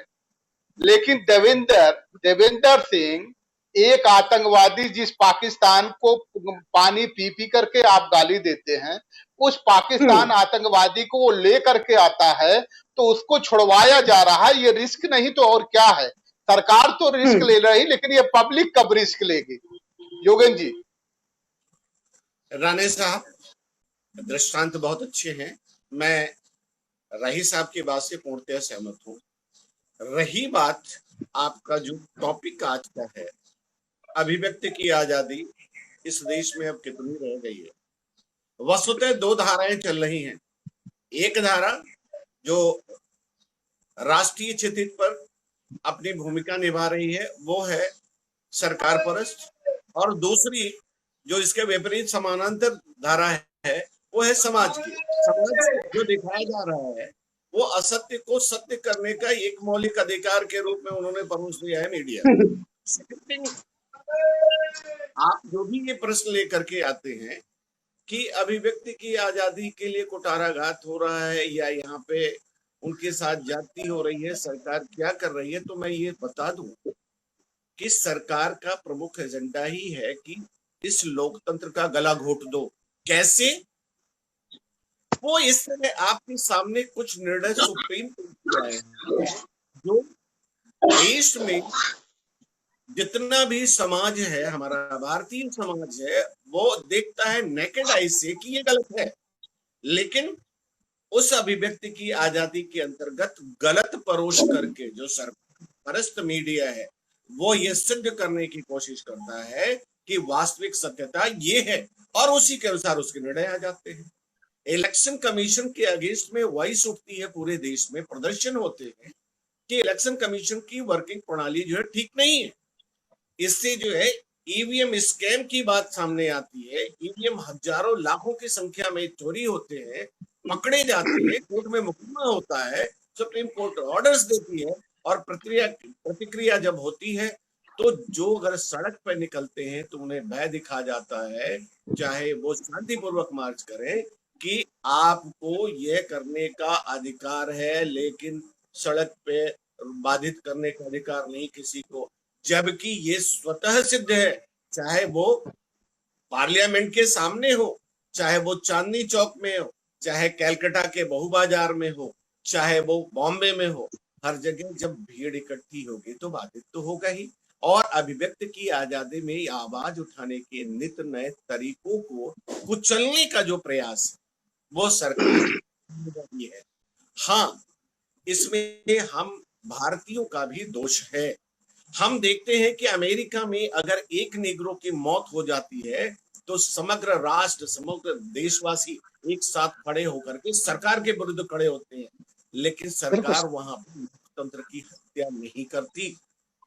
लेकिन देवेंद्र सिंह एक आतंकवादी, जिस पाकिस्तान को पानी पी पी करके आप गाली देते हैं, उस पाकिस्तान आतंकवादी को वो ले करके आता है, तो उसको छुड़वाया जा रहा है। ये रिस्क नहीं तो और क्या है? सरकार तो रिस्क ले रही, लेकिन ये पब्लिक कब रिस्क लेगी? योगेंद्र जी। राणे साहब, दृष्टांत बहुत अच्छे हैं, मैं राही साहब की बात से पूर्णतः सहमत हूँ। रही बात आपका जो टॉपिक आज का है, अभिव्यक्ति की आजादी इस देश में अब कितनी रह गई है? वस्तुतः 2 धाराएं चल रही हैं। एक धारा जो राष्ट्रीय क्षितिज पर अपनी भूमिका निभा रही है वो है सरकार परस्त, और दूसरी जो इसके विपरीत समानांतर धारा है वो है समाज की। समाज जो दिखाया जा रहा है वो असत्य को सत्य करने का एक मौलिक अधिकार के रूप में उन्होंने परोस दिया है मीडिया। आप जो भी ये प्रश्न लेकर के आते हैं कि अभिव्यक्ति की आजादी के लिए कुठाराघात हो रहा है या यहाँ पे उनके साथ जाति हो रही है, सरकार क्या कर रही है, तो मैं ये बता दूं कि सरकार का प्रमुख एजेंडा ही है कि इस लोकतंत्र का गला घोट दो। कैसे? वो इस तरह आपके सामने कुछ निर्णय सुप्रीम कोर्ट आए हैं जो देश में जितना भी समाज है, हमारा भारतीय समाज है, वो देखता है नेकेड आई से कि ये गलत है, लेकिन उस अभिव्यक्ति की आजादी के अंतर्गत गलत परोश करके जो सरकार परस्त मीडिया है वो ये सिद्ध करने की कोशिश करता है कि वास्तविक सत्यता ये है, और उसी के अनुसार उसके निर्णय आ जाते हैं। इलेक्शन कमीशन के अगेंस्ट में वॉइस उठती है, पूरे देश में प्रदर्शन होते हैं कि इलेक्शन कमीशन की वर्किंग प्रणाली जो है ठीक नहीं है। इससे जो है ईवीएम स्कैम की बात सामने आती है। ईवीएम हजारों लाखों की संख्या में चोरी होते हैं, पकड़े जाते हैं, कोर्ट में मुकदमा होता है, सुप्रीम कोर्ट ऑर्डर्स देती है, और प्रतिक्रिया जब होती है तो जो अगर सड़क पर निकलते हैं तो उन्हें भय दिखा जाता है, चाहे वो शांतिपूर्वक मार्च करें, कि आपको यह करने का अधिकार है, लेकिन सड़क पे बाधित करने का अधिकार नहीं किसी को। जबकि ये स्वतः सिद्ध है, चाहे वो पार्लियामेंट के सामने हो, चाहे वो चांदनी चौक में हो, चाहे कैलकाटा के बहु बाजार में हो, चाहे वो बॉम्बे में हो, हर जगह जब भीड़ इकट्ठी होगी तो बाधित तो होगा ही। और अभिव्यक्ति की आजादी में आवाज उठाने के नित नए तरीकों को कुचलने का जो प्रयास वो सरकार की है। हाँ, इसमें हम भारतीयों का भी दोष है। हम देखते हैं कि अमेरिका में अगर एक नेग्रो की मौत हो जाती है तो समग्र राष्ट्र, समग्र देशवासी एक साथ खड़े होकर के सरकार के विरुद्ध खड़े होते हैं। लेकिन सरकार वहां पर लोकतंत्र की हत्या नहीं करती,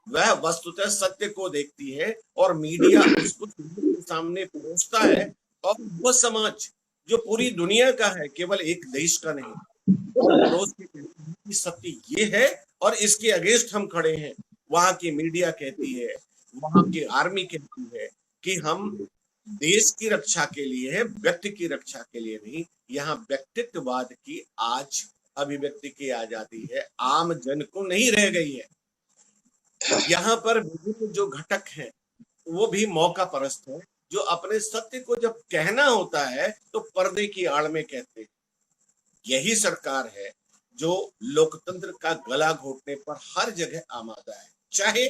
वह वस्तुतः सत्य को देखती है और मीडिया उसको के सामने परोसता है। और वो समाज जो पूरी दुनिया का है, केवल एक देश का नहीं, पड़ोस की सत्य ये है और इसके अगेंस्ट हम खड़े हैं। वहां की मीडिया कहती है, वहां की आर्मी कहती है कि हम देश की रक्षा के लिए है, व्यक्ति की रक्षा के लिए नहीं। यहाँ व्यक्तित्ववाद की आज अभिव्यक्ति की आजादी है, आम जन को नहीं रह गई है। यहाँ पर विभिन्न जो घटक हैं वो भी मौका परस्त है, जो अपने सत्य को जब कहना होता है तो पर्दे की आड़ में कहते हैं। यही सरकार है जो लोकतंत्र का गला घोटने पर हर जगह आमादा है। चाहे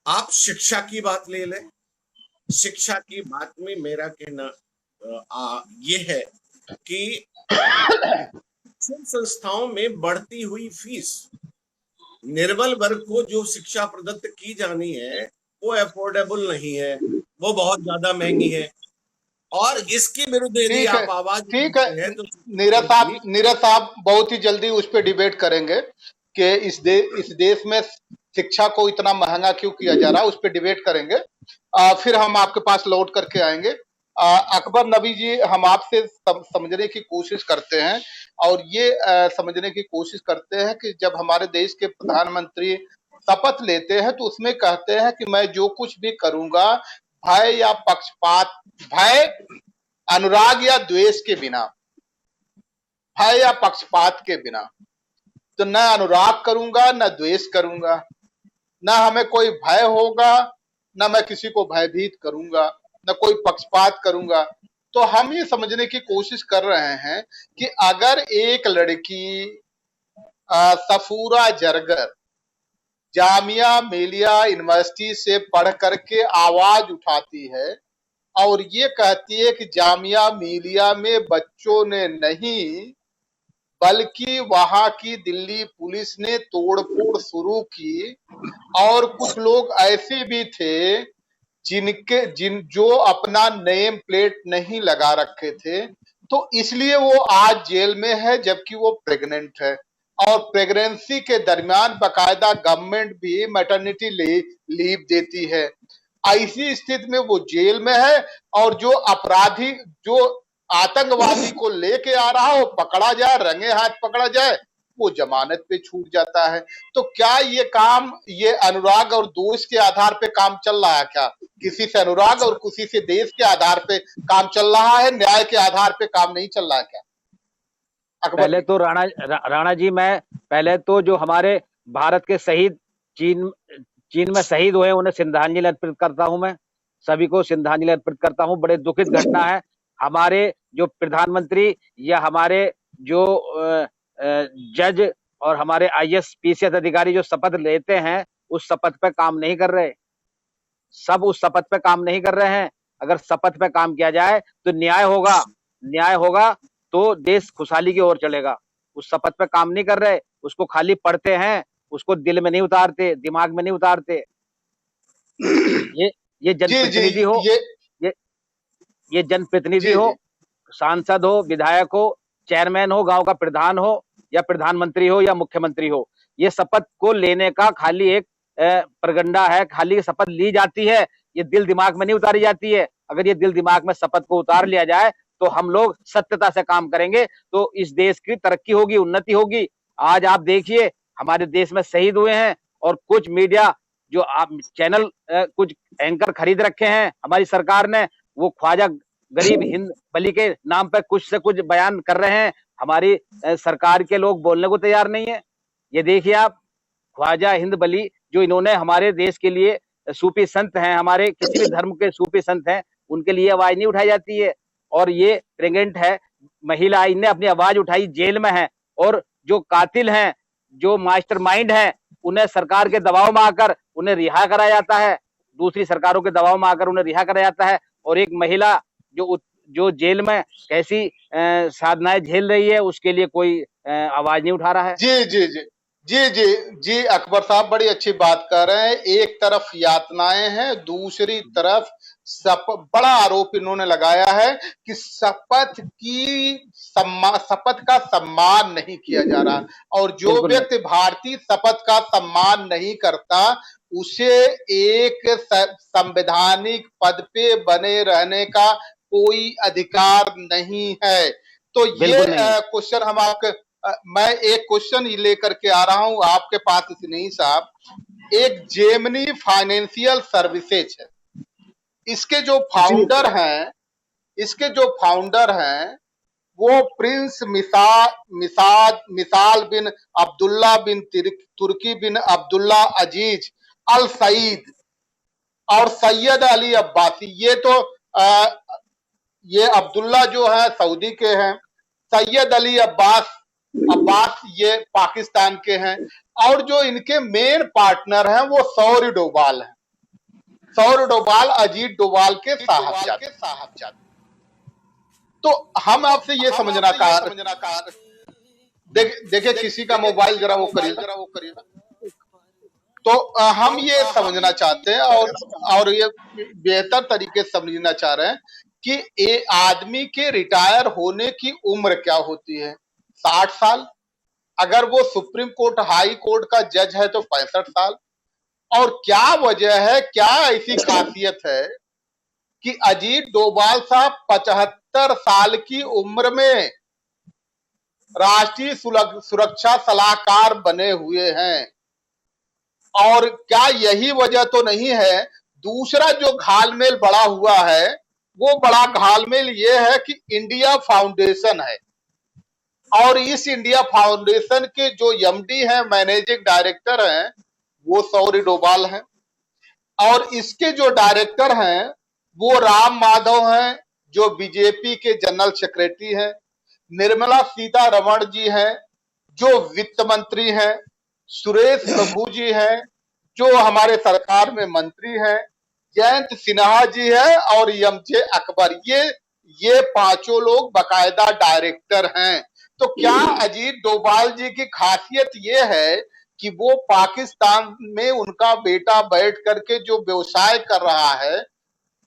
आप शिक्षा की बात ले लें, शिक्षा की बात में मेरा कहना ये है कि संस्थाओं में बढ़ती हुई फीस निर्बल वर्ग को जो शिक्षा प्रदत्त की जानी है वो अफोर्डेबल नहीं है, वो बहुत ज्यादा महंगी है। और इसके विरुद्ध यदि आप आवाज ठीक है तो नीरज साहब बहुत ही जल्दी उस पर डिबेट करेंगे कि इस देश में शिक्षा को इतना महंगा क्यों किया जा रहा है, उस पर डिबेट करेंगे। फिर हम आपके पास लौट करके आएंगे। अकबर नबी जी, हम आपसे समझने की कोशिश करते हैं और ये समझने की कोशिश करते हैं कि जब हमारे देश के प्रधानमंत्री शपथ लेते हैं तो उसमें कहते हैं कि मैं जो कुछ भी करूंगा भय या पक्षपात, भय, अनुराग या द्वेष के बिना, भय या पक्षपात के बिना, तो न अनुराग करूंगा न द्वेष करूंगा, न हमें कोई भय होगा, न मैं किसी को भयभीत करूंगा, न कोई पक्षपात करूंगा। तो हम ये समझने की कोशिश कर रहे हैं कि अगर एक लड़की सफूरा जरगर जामिया मिलिया यूनिवर्सिटी से पढ़ करके आवाज उठाती है और ये कहती है कि जामिया मिलिया में बच्चों ने नहीं बल्कि वहां की दिल्ली पुलिस ने तोड़फोड़ शुरू की, और कुछ लोग ऐसे भी थे जो अपना नेम प्लेट नहीं लगा रखे थे, तो इसलिए वो आज जेल में है जबकि वो प्रेग्नेंट है। और प्रेगनेंसी के दरमियान बकायदा गवर्नमेंट भी मैटरनिटी लीव देती है। ऐसी स्थिति में वो जेल में है और जो अपराधी, जो आतंकवादी को लेके आ रहा हो, पकड़ा जाए, रंगे हाथ पकड़ा जाए, वो जमानत पे छूट जाता है। तो क्या ये काम, ये अनुराग और दोष के आधार पे काम चल रहा है क्या? किसी से अनुराग और किसी से देश के आधार पे काम चल रहा है, न्याय के आधार पे काम नहीं चल रहा है क्या? पहले तो राणा जी, मैं पहले तो जो हमारे भारत के शहीद चीन में शहीद हुए उन्हें श्रद्धांजलि अर्पित करता हूं। मैं सभी को श्रद्धांजलि अर्पित करता हूं। बड़े दुखित घटना है, हमारे जो प्रधानमंत्री या हमारे जो जज और हमारे आईएएस पीसीएस अधिकारी जो शपथ लेते हैं उस शपथ पे काम नहीं कर रहे, सब उस शपथ पे काम नहीं कर रहे हैं। अगर शपथ पे काम किया जाए तो न्याय होगा तो देश खुशहाली की ओर चलेगा। उस शपथ पे काम नहीं कर रहे, उसको खाली पढ़ते हैं उसको दिल में नहीं उतारते, दिमाग में नहीं उतारते। ये जी जी जनप्रतिनिधि हो, ये ये जनप्रतिनिधि जी हो, जी सांसद हो, विधायक हो, चेयरमैन हो, गांव का प्रधान हो, या प्रधानमंत्री हो, या मुख्यमंत्री हो, ये शपथ को लेने का खाली एक प्रगंडा है, खाली शपथ ली जाती है, ये दिल दिमाग में नहीं उतारी जाती है। अगर ये दिल दिमाग में शपथ को उतार लिया जाए तो हम लोग सत्यता से काम करेंगे, तो इस देश की तरक्की होगी, उन्नति होगी। आज आप देखिए हमारे देश में शहीद हुए हैं, और कुछ मीडिया जो आप चैनल कुछ एंकर खरीद रखे हैं हमारी सरकार ने, वो ख्वाजा गरीब हिंद बली के नाम पे कुछ से कुछ बयान कर रहे हैं। हमारी सरकार के लोग बोलने को तैयार नहीं है। ये देखिए आप, ख्वाजा हिंद बली जो इन्होंने हमारे देश के लिए सूफी संत हैं, हमारे किसी भी धर्म के सूफी संत हैं, उनके लिए आवाज नहीं उठाई जाती है। और ये प्रेग्नेंट है महिला, इनने अपनी आवाज उठाई, जेल में है। और जो कातिल हैं, जो मास्टरमाइंड हैं, उन्हें सरकार के दबाव में आकर उन्हें रिहा कराया जाता है, दूसरी सरकारों के दबाव में आकर उन्हें रिहा कराया जाता है। और एक महिला जो जेल में कैसी साधनाएं झेल रही है, उसके लिए कोई आवाज नहीं उठा रहा है। जी जी जी जी जी जी अकबर साहब बड़ी अच्छी बात कर रहे हैं। एक तरफ यातनाएं हैं, दूसरी तरफ बड़ा आरोप इन्होंने लगाया है कि शपथ का सम्मान नहीं किया जा रहा, और जो बिल्कुल नहीं। व्यक्ति भारतीय शपथ का सम्मान नहीं करता उसे एक संवैधानिक पद पे बने रहने का कोई अधिकार नहीं है। तो ये बिल्कुल नहीं है। क्वेश्चन हम आपके मैं एक क्वेश्चन लेकर के आ रहा हूं आपके पास नहीं साहब। एक जेमिनी फाइनेंशियल सर्विसेज है, इसके जो फाउंडर हैं वो प्रिंस मिसाल बिन अब्दुल्ला बिन तुर्की बिन अब्दुल्ला अजीज अल सईद और सैयद अली अब्बासी। ये अब्दुल्ला जो है सऊदी के हैं, सैयद अली अब्बास ये पाकिस्तान के हैं, और जो इनके मेन पार्टनर हैं वो सौर डोभाल हैं, सौर डोभाल अजीत डोभाल के साहबजादे। तो हम आपसे ये समझना देखिए किसी का मोबाइल जरा वो करिए। तो हम ये समझना चाहते हैं और ये बेहतर तरीके से समझना चाह रहे हैं कि एक आदमी के रिटायर होने की उम्र क्या होती है। 60 साल, अगर वो सुप्रीम कोर्ट हाई कोर्ट का जज है तो 65 साल। और क्या वजह है, क्या ऐसी खासियत है कि अजीत डोभाल साहब 75 साल की उम्र में राष्ट्रीय सुरक्षा सलाहकार बने हुए हैं। और क्या यही वजह तो नहीं है, दूसरा जो घालमेल बड़ा हुआ है वो बड़ा घालमेल ये है कि इंडिया फाउंडेशन है, और इस इंडिया फाउंडेशन के जो एमडी हैं, मैनेजिंग डायरेक्टर हैं, वो सौर डोभाल हैं। और इसके जो डायरेक्टर हैं वो राम माधव हैं, जो बीजेपी के जनरल सेक्रेटरी हैं। निर्मला सीतारमण जी हैं जो वित्त मंत्री हैं। सुरेश प्रभु जी हैं जो हमारे सरकार में मंत्री हैं। जयंत सिन्हा जी है और एमजे अकबर, ये पांचों लोग बकायदा डायरेक्टर हैं। तो क्या अजीत डोभाल जी की खासियत ये है कि वो पाकिस्तान में उनका बेटा बैठ करके जो व्यवसाय कर रहा है,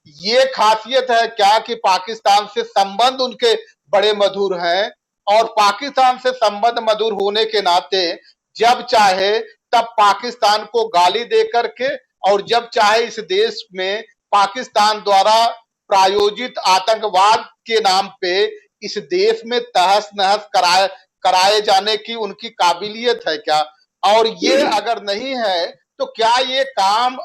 ये खासियत है क्या कि पाकिस्तान से संबंध उनके बड़े मधुर हैं, और पाकिस्तान से संबंध मधुर होने के नाते जब चाहे तब पाकिस्तान को गाली दे करके, और जब चाहे इस देश में पाकिस्तान द्वारा प्रायोजित आतंकवाद के नाम पे इस देश में तहस नहस कराए जाने की उनकी काबिलियत है क्या? और ये अगर नहीं है तो क्या ये काम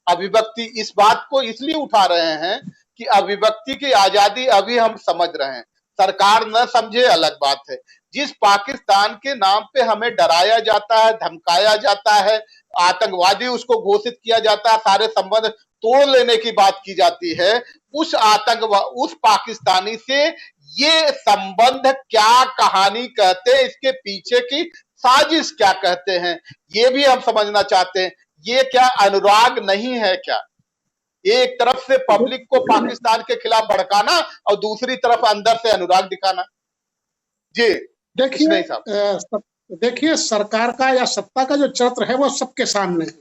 अभिव्यक्ति इस बात को इसलिए उठा रहे हैं कि अभिव्यक्ति की आजादी अभी हम समझ रहे हैं, सरकार न समझे अलग बात है। जिस पाकिस्तान के नाम पे हमें डराया जाता है, धमकाया जाता है, आतंकवादी उसको घोषित किया जाता है, सारे संबंध तोड़ लेने की बात की जाती है, उस पाकिस्तानी से ये संबंध क्या कहानी कहते हैं, इसके पीछे की साजिश क्या कहते हैं, ये भी हम समझना चाहते हैं। ये क्या अनुराग नहीं है क्या? एक तरफ से पब्लिक को पाकिस्तान के खिलाफ भड़काना और दूसरी तरफ अंदर से अनुराग दिखाना। जी देखिए, देखिए, सरकार का या सत्ता का जो चरित्र है वो सबके सामने है।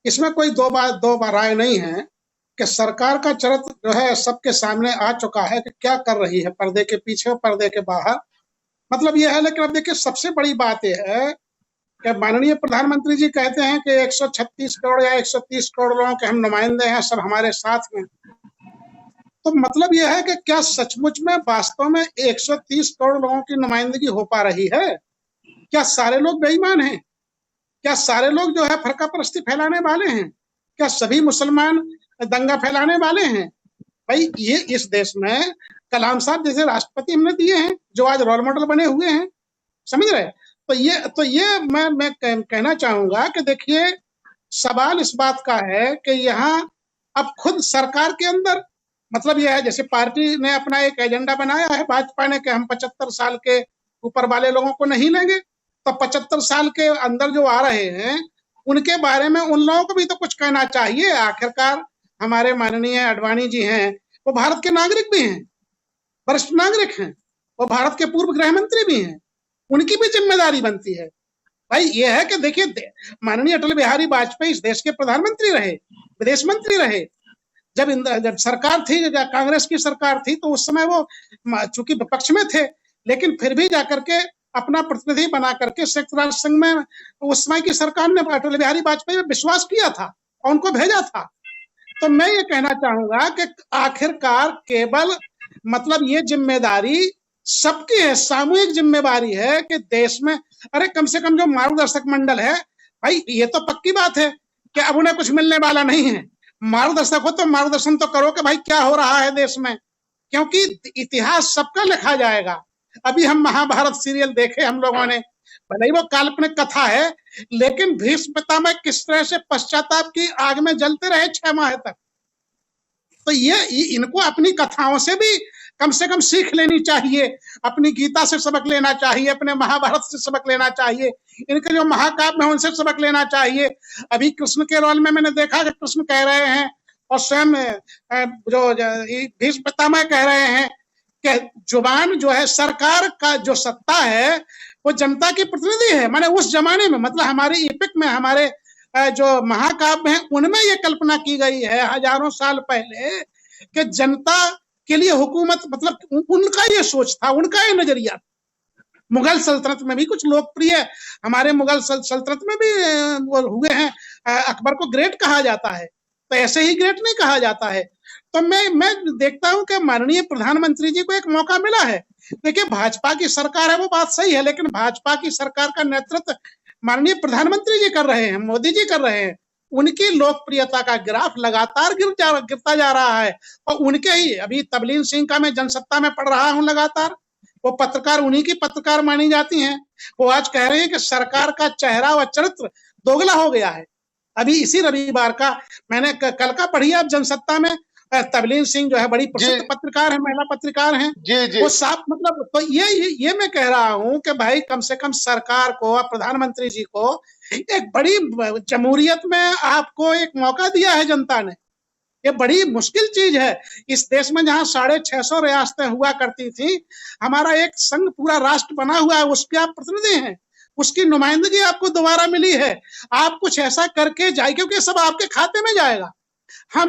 इसमें कोई दो राय नहीं है कि सरकार का चरित्र जो है सबके सामने आ चुका है कि क्या कर रही है पर्दे के पीछे और पर्दे के बाहर। मतलब ये है, लेकिन अब देखिए सबसे बड़ी बात यह है कि माननीय प्रधानमंत्री जी कहते हैं कि 136 करोड़ या 130 करोड़ लोगों के हम नुमाइंदे हैं, सब हमारे साथ में। तो मतलब यह है कि क्या सचमुच में वास्तव में 130 करोड़ लोगों की नुमाइंदगी हो पा रही है? क्या सारे लोग बेईमान हैं? क्या सारे लोग जो है फरका परस्ती फैलाने वाले हैं? क्या सभी मुसलमान दंगा फैलाने वाले हैं? भाई ये इस देश में कलाम साहब जैसे राष्ट्रपति हमने दिए हैं जो आज रोल मॉडल बने हुए हैं, समझ रहे? तो ये मैं कहना चाहूंगा कि देखिए सवाल इस बात का है कि यहाँ अब खुद सरकार के अंदर मतलब यह है, जैसे पार्टी ने अपना एक एजेंडा बनाया है भाजपा ने कि हम 75 साल के ऊपर वाले लोगों को नहीं लेंगे, तो 75 साल के अंदर जो आ रहे हैं उनके बारे में उन लोगों को भी तो कुछ कहना चाहिए। आखिरकार हमारे माननीय आडवाणी जी हैं, वो भारत के नागरिक भी हैं, वरिष्ठ नागरिक हैं, वो भारत के पूर्व गृह मंत्री भी हैं, उनकी भी जिम्मेदारी बनती है। भाई ये है कि देखिए माननीय अटल बिहारी वाजपेयी इस देश के प्रधानमंत्री रहे, विदेश मंत्री रहे। जब सरकार थी, जब कांग्रेस की सरकार थी, तो उस समय वो चूंकि विपक्ष में थे, लेकिन फिर भी जाकर के अपना प्रतिनिधि बना करके संयुक्त राष्ट्र संघ में उस समय की सरकार ने अटल बिहारी वाजपेयी में विश्वास किया था और उनको भेजा था। तो मैं ये कहना चाहूंगा कि आखिरकार केवल मतलब ये जिम्मेदारी सबकी है, सामूहिक जिम्मेदारी है कि देश में अरे कम से कम जो मार्गदर्शक मंडल है, भाई ये तो पक्की बात है कि अब उन्हें कुछ मिलने वाला नहीं है। मार्गदर्शक हो तो मार्गदर्शन तो करो कि भाई क्या हो रहा है देश में, क्योंकि इतिहास सबका लिखा जाएगा। अभी हम महाभारत सीरियल देखे हम लोगों ने, भले ही वो काल्पनिक कथा है, लेकिन भीष्म पितामह किस तरह से पश्चाताप की आग में जलते रहे 6 माह तक। तो ये इनको अपनी कथाओं से भी कम से कम सीख लेनी चाहिए, अपनी गीता से सबक लेना चाहिए, अपने महाभारत से सबक लेना चाहिए, इनके जो महाकाव्य है उनसे सबक लेना चाहिए। अभी कृष्ण के रोल में मैंने देखा कि कृष्ण कह रहे हैं और स्वयं जो भीष्म पितामह कह रहे हैं कि जुबान जो है, सरकार का जो सत्ता है वो जनता की प्रतिनिधि है। माने उस जमाने में मतलब हमारे इपिक में, हमारे जो महाकाव्य हैं उनमें ये कल्पना की गई है हजारों साल पहले कि जनता के लिए हुकूमत, मतलब उनका ये सोच था, उनका ये नजरिया। मुगल सल्तनत में भी कुछ लोकप्रिय, हमारे मुगल सल्तनत में भी वो हुए हैं, अकबर को ग्रेट कहा जाता है, तो ऐसे ही ग्रेट नहीं कहा जाता है। तो मैं देखता हूं कि माननीय प्रधानमंत्री जी को एक मौका मिला है। देखिए भाजपा की सरकार है, वो बात सही है, लेकिन भाजपा की सरकार का नेतृत्व माननीय प्रधानमंत्री जी कर रहे हैं, मोदी जी कर रहे हैं। उनकी लोकप्रियता का ग्राफ लगातार गिरता जा रहा है। और उनके ही अभी तबलीन सिंह का मैं जनसत्ता में पढ़ रहा हूं लगातार, वो पत्रकार उन्हीं की पत्रकार मानी जाती हैं। वो आज कह रहे हैं कि सरकार का चेहरा व चरित्र दोगला हो गया है। अभी इसी रविवार का मैंने कल का पढ़ी आप जनसत्ता में, तबलीन सिंह जो है बड़ी प्रसिद्ध पत्रकार है, महिला पत्रकार हैं, वो साफ मतलब, तो ये मैं कह रहा हूं कि भाई कम से कम सरकार को और प्रधानमंत्री जी को एक बड़ी जमहूरियत में आपको एक मौका दिया है जनता ने। ये बड़ी मुश्किल चीज है इस देश में, जहां 650 रियासतें हुआ करती थी, हमारा एक संघ पूरा राष्ट्र बना हुआ है, उसके आप प्रतिनिधि हैं, उसकी नुमाइंदगी आपको दोबारा मिली है। आप कुछ ऐसा करके जाए, क्योंकि सब आपके खाते में जाएगा। हम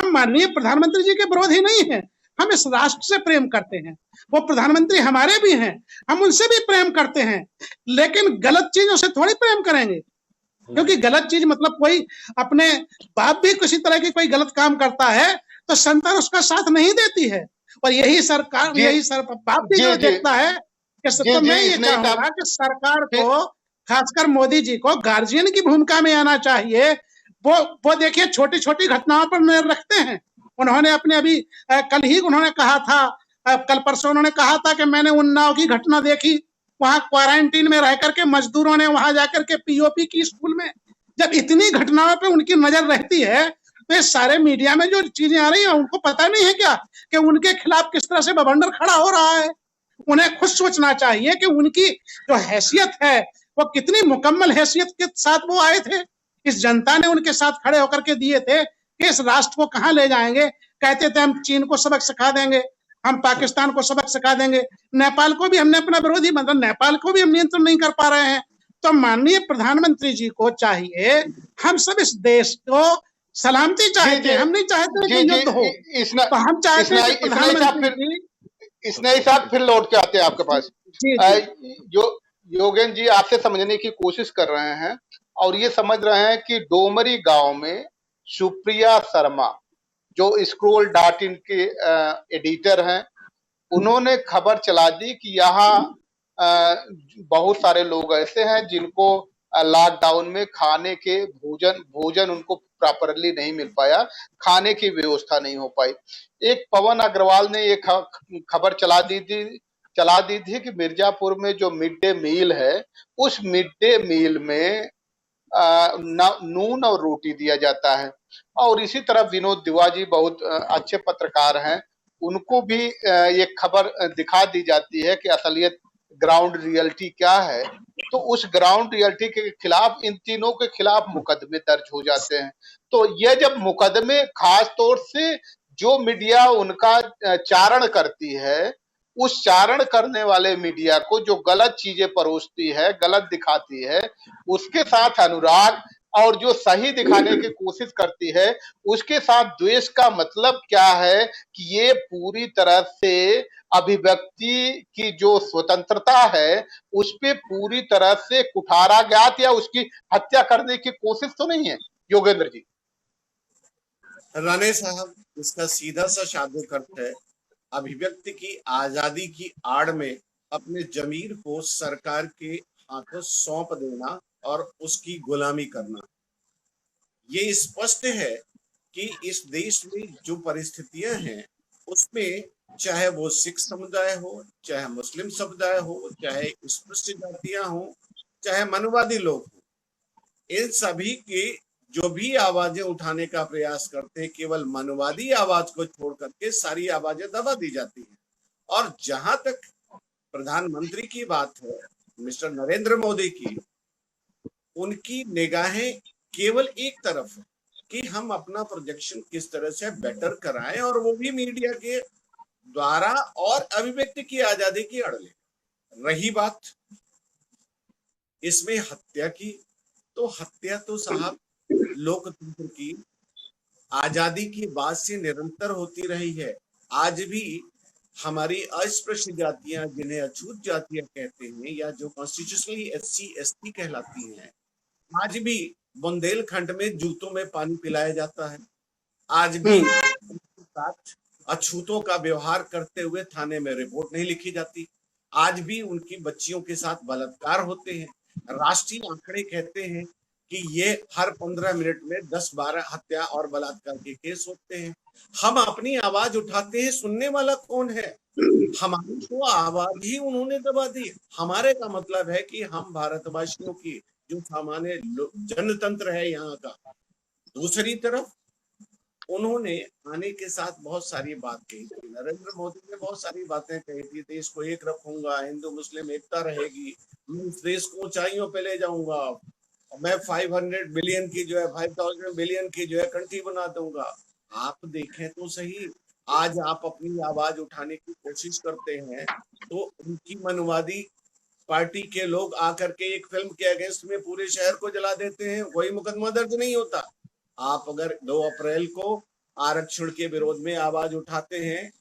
माननीय प्रधानमंत्री जी के विरोधी नहीं हैं, हम इस राष्ट्र से प्रेम करते हैं, वो प्रधानमंत्री हमारे भी हैं, हम उनसे भी प्रेम करते हैं, लेकिन गलत चीजों से थोड़ी प्रेम करेंगे। क्योंकि गलत चीज मतलब कोई अपने बाप भी किसी तरह की कोई गलत काम करता है तो संतान उसका साथ नहीं देती है, और यही सरकार बाप भी जो देखता है कि तो मैं ये कहूंगा कि सरकार को, खासकर मोदी जी को गार्जियन की भूमिका में आना चाहिए। वो देखिए छोटी छोटी घटनाओं पर नजर रखते हैं। उन्होंने अपने अभी कल ही उन्होंने कहा था, कल परसों उन्होंने कहा था कि मैंने उन्नाव की घटना देखी, वहां क्वारंटीन में रह करके मजदूरों ने वहां जाकर के पीओपी की स्कूल में, जब इतनी घटनाओं पे उनकी नजर रहती है तो ये सारे मीडिया में जो चीजें आ रही हैं उनको पता नहीं है क्या कि उनके खिलाफ किस तरह से बवंडर खड़ा हो रहा है। उन्हें खुद सोचना चाहिए कि उनकी जो हैसियत है वो कितनी मुकम्मल हैसियत के साथ वो आए थे। इस जनता ने उनके साथ खड़े होकर के दिए थे कि इस राष्ट्र को कहाँ ले जाएंगे। कहते थे हम चीन को सबक सिखा देंगे, हम पाकिस्तान को सबक सिखा देंगे। नेपाल को भी हमने अपना विरोधी, मतलब नेपाल को भी हम नियंत्रण नहीं कर पा रहे हैं। तो माननीय प्रधानमंत्री जी को चाहिए, हम सब इस देश को सलामती जी चाहते जी हैं, हम नहीं चाहते जी कि जी युद्ध हो। इसना तो हम चाहते हैं कि इसनाई साहब प्रधानमंत्री फिर जी। इसनाई साहब फिर लौट के आते हैं आपके पास। जी अ, जी यो योगेन जी आपसे समझने की कोशिश कर रहे हैं और ये समझ रहे हैं कि डोमरी गांव में सुप्रिया शर्मा जो स्क्रोल डॉट इन के एडिटर हैं, उन्होंने खबर चला दी कि यहाँ बहुत सारे लोग ऐसे हैं जिनको लॉकडाउन में खाने के भोजन भोजन उनको प्रॉपरली नहीं मिल पाया, खाने की व्यवस्था नहीं हो पाई। एक पवन अग्रवाल ने ये खबर चला दी थी कि मिर्जापुर में जो मिड डे मील है, उस मिड डे मील में नून और रोटी दिया जाता है। और इसी तरह विनोद दुआ जी बहुत अच्छे पत्रकार हैं, उनको भी ये खबर दिखा दी जाती है कि असलियत ग्राउंड रियलिटी क्या है। तो उस ग्राउंड रियलिटी के खिलाफ इन तीनों के खिलाफ मुकदमे दर्ज हो जाते हैं। तो ये जब मुकदमे खास तौर से जो मीडिया उनका चारण करती है, उस चारण करने वाले मीडिया को जो गलत चीजें परोसती है, गलत दिखाती है, उसके साथ अनुराग, और जो सही दिखाने की कोशिश करती है उसके साथ द्वेष का मतलब क्या है कि ये पूरी तरह से अभिव्यक्ति की जो स्वतंत्रता है उस पे पूरी तरह से कुठाराघात या उसकी हत्या करने की कोशिश तो नहीं है योगेंद्र जी? राणे साहब, इसका सीधा सा शाब्दिक अर्थ है अभिव्यक्ति की आजादी की आड़ में अपने जमीर को सरकार के हाथों सौंप देना और उसकी गुलामी करना। ये स्पष्ट है कि इस देश में जो परिस्थितियां हैं उसमें चाहे वो सिख समुदाय हो, चाहे मुस्लिम समुदाय हो, चाहे स्पृश्य जातियां हो, चाहे मनवादी लोग हो, इन सभी की जो भी आवाजें उठाने का प्रयास करते हैं, केवल मनवादी आवाज को छोड़ करके सारी आवाजें दबा दी जाती हैं। और जहां तक प्रधानमंत्री की बात है, मिस्टर नरेंद्र मोदी की, उनकी निगाहें केवल एक तरफ है कि हम अपना प्रोजेक्शन किस तरह से बेटर कराएं, और वो भी मीडिया के द्वारा और अभिव्यक्ति की आजादी की अड़ ले। रही बात इसमें हत्या की, तो हत्या तो साहब लोकतंत्र की आजादी की बाद से निरंतर होती रही है। आज भी हमारी अस्पृश्य जातियां, जिन्हें अछूत जातियां कहते हैं या जो कॉन्स्टिट्यूशनली SC ST कहलाती हैं, आज भी बुंदेलखंड में जूतों में पानी पिलाया जाता है। आज भी उनके साथ अछूतों का व्यवहार करते हुए थाने में रिपोर्ट नहीं लिखी जाती। आज भी उनकी बच्चियों के साथ बलात्कार होते हैं। राष्ट्रीय आंकड़े कहते हैं कि ये हर 15 मिनट में 10-12 हत्या और बलात्कार के केस होते हैं। हम अपनी आवाज उठाते हैं, सुनने वाला कौन है? हमारी तो आवाज ही उन्होंने दबा दी। हमारे का मतलब है कि हम भारतवासियों की जो सामान्य जनतंत्र है यहाँ का। दूसरी तरफ उन्होंने आने के साथ बहुत सारी बात कही थी। नरेंद्र मोदी ने बहुत सारी बातें कही थी, देश को एक रखूंगा, हिंदू मुस्लिम एकता रहेगी, मैं इस देश को ऊंचाइयों पे ले जाऊंगा, मैं 500 बिलियन की जो है 5000 बिलियन की जो है कंट्री बना दूंगा। आप देखें तो सही, आज आप अपनी आवाज उठाने की कोशिश करते हैं तो उनकी मनवादी पार्टी के लोग आकर के एक फिल्म के अगेंस्ट में पूरे शहर को जला देते हैं, कोई मुकदमा दर्ज नहीं होता। आप अगर 2 अप्रैल को आरक्षण के विरोध में आवाज उठाते हैं,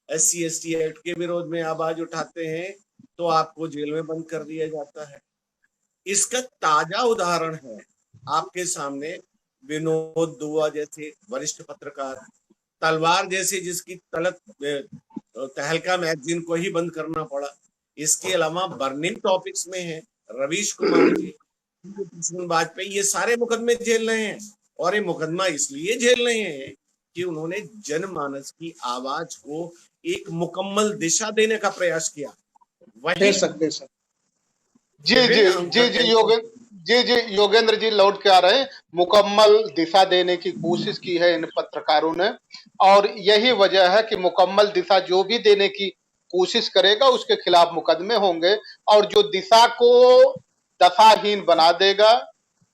SC ST एक्ट के विरोध में आवाज उठाते हैं, तो आपको जेल में बंद कर दिया जाता है। इसका ताजा उदाहरण है आपके सामने विनोद दुआ जैसे वरिष्ठ पत्रकार, तलवार जैसे जिसकी तहलका मैगजीन को ही बंद करना पड़ा। इसके अलावा बर्निंग टॉपिक्स में है रवीश कुमार जी, वाजपेयी, ये सारे मुकदमे झेल रहे हैं। और ये मुकदमा इसलिए झेल रहे हैं कि उन्होंने जनमानस की आवाज को एक मुकम्मल दिशा देने का प्रयास किया। वही योगेंद्र जी लौट के आ रहे हैं। मुकम्मल दिशा देने की कोशिश की है इन पत्रकारों ने, और यही वजह है कि मुकम्मल दिशा जो भी देने की कोशिश करेगा उसके खिलाफ मुकदमे होंगे, और जो दिशा को दशाहीन बना देगा,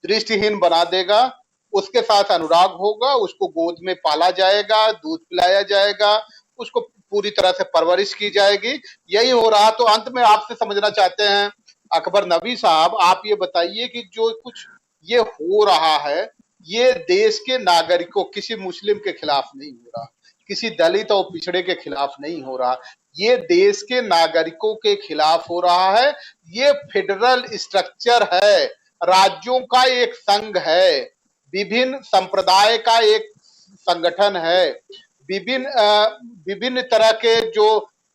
दृष्टिहीन बना देगा, उसके साथ अनुराग होगा, उसको गोद में पाला जाएगा, दूध पिलाया जाएगा, उसको पूरी तरह से परवरिश की जाएगी। यही हो रहा। तो अंत में आपसे समझना चाहते हैं अकबर नबी साहब, आप ये बताइए कि जो कुछ ये हो रहा है, ये देश के नागरिकों, किसी मुस्लिम के खिलाफ नहीं हो रहा, किसी दलित और पिछड़े के खिलाफ नहीं हो रहा, ये देश के नागरिकों के खिलाफ हो रहा है। ये फेडरल स्ट्रक्चर है, राज्यों का एक संघ है, विभिन्न संप्रदाय का एक संगठन है, विभिन्न तरह के जो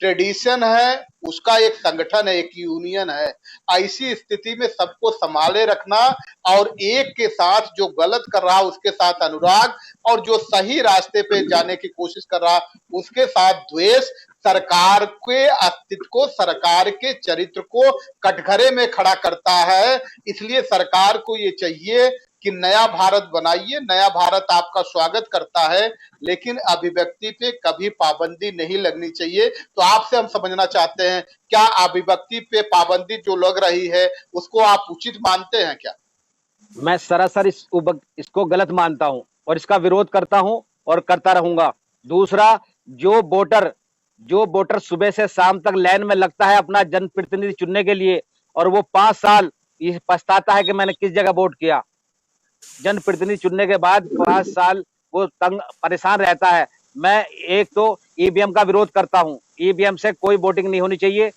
ट्रेडिशन है उसका एक संगठन है, एक यूनियन है। ऐसी स्थिति में सबको संभाले रखना और एक के साथ जो गलत कर रहा उसके साथ अनुराग, और जो सही रास्ते पे जाने की कोशिश कर रहा उसके साथ द्वेष, सरकार के अस्तित्व को, सरकार के चरित्र को कटघरे में खड़ा करता है। इसलिए सरकार को ये चाहिए कि नया भारत बनाइए, नया भारत आपका स्वागत करता है, लेकिन अभिव्यक्ति पे कभी पाबंदी नहीं लगनी चाहिए। तो आपसे हम समझना चाहते हैं, क्या अभिव्यक्ति पे पाबंदी जो लग रही है उसको आप उचित मानते हैं क्या? मैं सरासर इसको गलत मानता हूं और इसका विरोध करता हूं और करता रहूंगा। दूसरा, जो वोटर सुबह से शाम तक लाइन में लगता है अपना जनप्रतिनिधि चुनने के लिए, और वो 5 साल ये पछताता है कि मैंने किस जगह वोट किया। जनप्रतिनिधि चुनने के बाद 5 साल वो तंग परेशान रहता है। मैं एक तो ईवीएम का विरोध करता हूं। ईवीएम से कोई वोटिंग नहीं होनी चाहिए।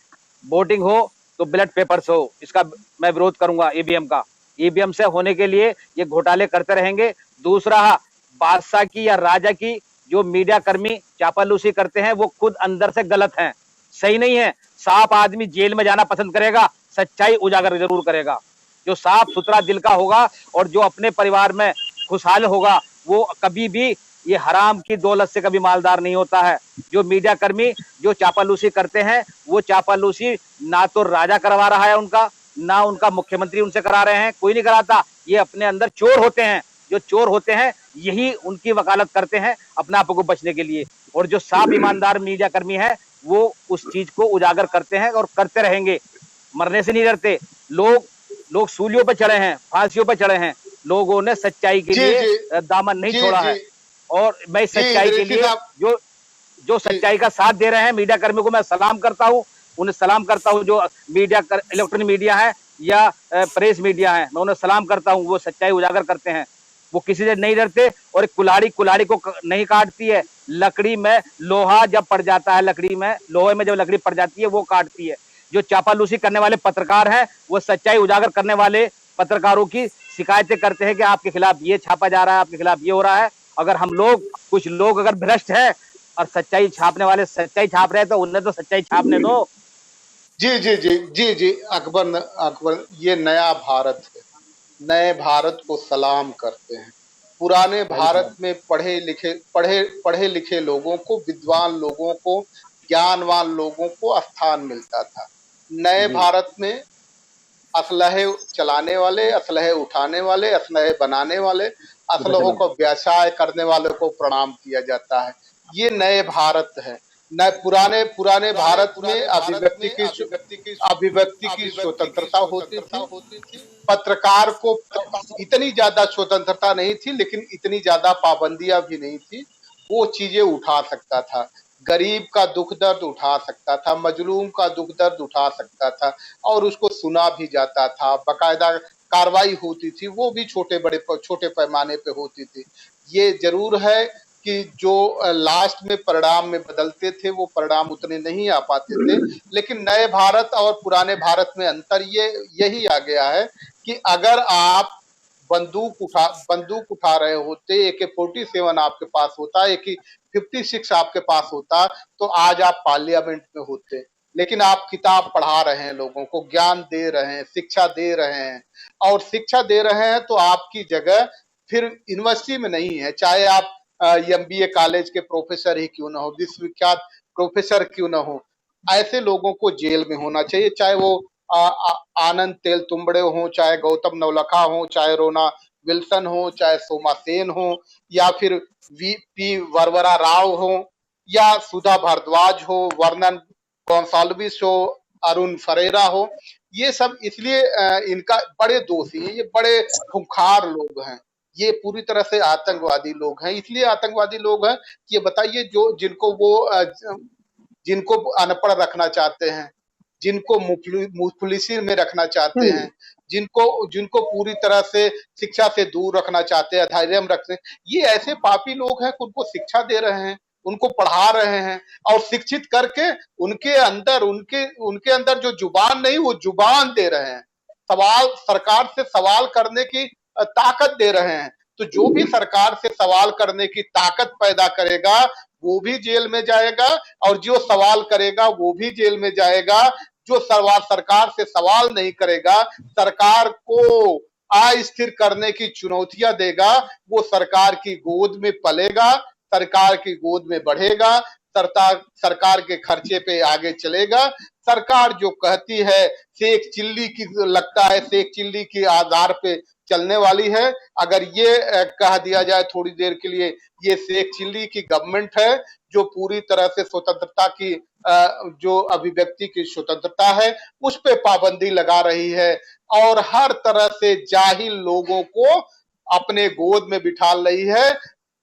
वोटिंग हो तो बैलेट पेपर्स हो, इसका मैं विरोध करूंगा ईवीएम का। ईवीएम से होने के लिए ये घोटाले करते रहेंगे। दूसरा, बादशाह की या राजा की जो मीडिया कर्मी चापालूसी करते हैं वो खुद अंदर से गलत हैं, सही नहीं है। साफ आदमी जेल में जाना पसंद करेगा, सच्चाई उजागर जरूर करेगा। जो साफ सुथरा दिल का होगा और जो अपने परिवार में खुशहाल होगा वो कभी भी ये हराम की दौलत से कभी मालदार नहीं होता है। जो मीडिया कर्मी जो चापालूसी करते हैं वो चापालूसी ना तो राजा करवा रहा है उनका, ना उनका मुख्यमंत्री उनसे करा रहे हैं, कोई नहीं कराता। ये अपने अंदर चोर होते हैं। जो चोर होते हैं यही उनकी वकालत करते हैं अपने आप को बचने के लिए। और जो साफ ईमानदार मीडिया कर्मी है वो उस चीज को उजागर करते हैं और करते रहेंगे, मरने से नहीं डरते। लोग सूलियों पर चढ़े हैं, फांसियों पर चढ़े हैं, लोगों ने सच्चाई के लिए दामन नहीं छोड़ा है। और मैं सच्चाई के लिए जो सच्चाई का साथ दे रहे हैं मीडिया कर्मियों को मैं सलाम करता हूं, उन्हें सलाम करता हूं। जो इलेक्ट्रॉनिक मीडिया है या प्रेस मीडिया है, मैं उन्हें सलाम करता हूं। वो सच्चाई उजागर करते हैं, वो किसी से नहीं डरते। और कुल्हाड़ी को नहीं काटती है। लकड़ी में लोहा जब पड़ जाता है, लोहे में जब लकड़ी पड़ जाती है वो काटती है। जो चापालूसी करने वाले पत्रकार हैं वो सच्चाई उजागर करने वाले पत्रकारों की शिकायतें करते हैं कि आपके खिलाफ ये छापा जा रहा है, आपके खिलाफ ये हो रहा है। अगर हम लोग, कुछ लोग अगर भ्रष्ट है और सच्चाई छापने वाले सच्चाई छाप रहे हैं तो उन्हें तो सच्चाई छापने दो। जी अकबर, ये नया भारत है, नए भारत को सलाम करते हैं। पुराने भारत में पढ़े लिखे लोगों को, विद्वान लोगों को, ज्ञानवान लोगों को स्थान मिलता था। नए भारत में असलहे चलाने वाले, असलहे उठाने वाले, असलहे बनाने वाले, असलहों को व्यवसाय करने वालों को प्रणाम किया जाता है। ये नए भारत है। न पुराने भारत में अभिव्यक्ति की स्वतंत्रता होती थी। पत्रकार को इतनी ज्यादा स्वतंत्रता नहीं थी, लेकिन इतनी ज्यादा पाबंदियां भी नहीं थी। वो चीजें उठा सकता था, गरीब का दुख दर्द उठा सकता था, मजलूम का दुख दर्द उठा सकता था, और उसको सुना भी जाता था। बाकायदा कार्रवाई होती थी, वो भी छोटे पैमाने पे होती थी। ये जरूर है कि जो लास्ट में परिणाम में बदलते थे वो परिणाम उतने नहीं आ पाते थे। लेकिन नए भारत और पुराने भारत में अंतर यही आ गया है कि अगर आप बंदूक उठा रहे होते, AK-47 आपके पास होता, AK-56 आपके पास होता, तो आज आप पार्लियामेंट में होते। लेकिन आप किताब पढ़ा रहे हैं, लोगों को ज्ञान दे रहे हैं, शिक्षा दे रहे हैं, और शिक्षा दे रहे हैं तो आपकी जगह फिर यूनिवर्सिटी में नहीं है। चाहे आप MBA कॉलेज के प्रोफेसर ही क्यों ना हो, विश्वविख्यात प्रोफेसर क्यों ना हो, ऐसे लोगों को जेल में होना चाहिए। चाहे वो आनंद तेलतुंबड़े हो, चाहे गौतम नवलखा हो, चाहे रोना विल्सन हो, चाहे सोमा सेन हो, या फिर VP वरवरा राव हो, या सुधा भारद्वाज हो, वर्नन गोंसाल्विस हो, अरुण फरेरा हो। ये सब इसलिए इनका बड़े दोषी हैं, ये बड़े खूंखार लोग हैं, ये पूरी तरह से आतंकवादी लोग हैं। इसलिए आतंकवादी लोग हैं, ये बताइए, जो जिनको वो जिनको अनपढ़ रखना चाहते हैं, जिनको मुफलिसी में रखना चाहते हैं, जिनको जिनको पूरी तरह से शिक्षा से दूर रखना चाहते हैं, धैर्य में रखते हैं, ये ऐसे पापी लोग हैं कि उनको शिक्षा दे रहे हैं, उनको पढ़ा रहे हैं और शिक्षित करके उनके अंदर जो जुबान नहीं, वो जुबान दे रहे हैं, सवाल सरकार से सवाल करने की ताकत दे रहे हैं। तो जो भी सरकार से सवाल करने की ताकत पैदा करेगा वो भी जेल में जाएगा, और जो सवाल करेगा वो भी जेल में जाएगा। जो सरकार से सवाल नहीं करेगा, सरकार को अस्थिर करने की चुनौतियां देगा, वो सरकार की गोद में पलेगा, सरकार की गोद में बढ़ेगा, सरकार के खर्चे पे आगे चलेगा। सरकार जो कहती है शेख चिल्ली की, लगता है शेख चिल्ली के आधार पे चलने वाली है। अगर ये कह दिया जाए थोड़ी देर के लिए ये शेख चिल्ली की गवर्नमेंट है, जो पूरी तरह से स्वतंत्रता की जो अभिव्यक्ति की स्वतंत्रता है उस पे पाबंदी लगा रही है, और हर तरह से जाहिल लोगों को अपने गोद में बिठा रही है,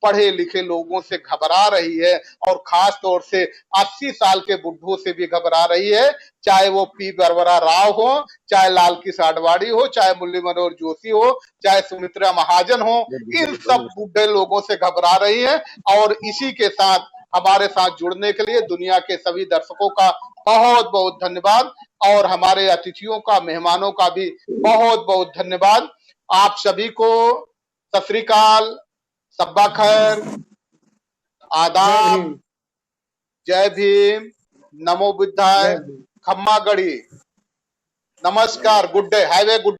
पढ़े लिखे लोगों से घबरा रही है, और खास तौर से 80 साल के बुढ़ों से भी घबरा रही है, चाहे वो पी बरवरा राव हो, चाहे लाल किस आडवाणी हो, चाहे मुरली मनोहर जोशी हो, चाहे सुमित्रा महाजन हो, इन सब बूढ़े लोगों से घबरा रही है। और इसी के साथ हमारे साथ जुड़ने के लिए दुनिया के सभी दर्शकों का बहुत बहुत धन्यवाद, और हमारे अतिथियों का, मेहमानों का भी बहुत बहुत धन्यवाद। आप सभी को सत श्री अकाल, सब्बा खैर, आदाब, जय भीम, नमो बुद्धाय, खम्मा गढ़ी, नमस्कार, good day, have a good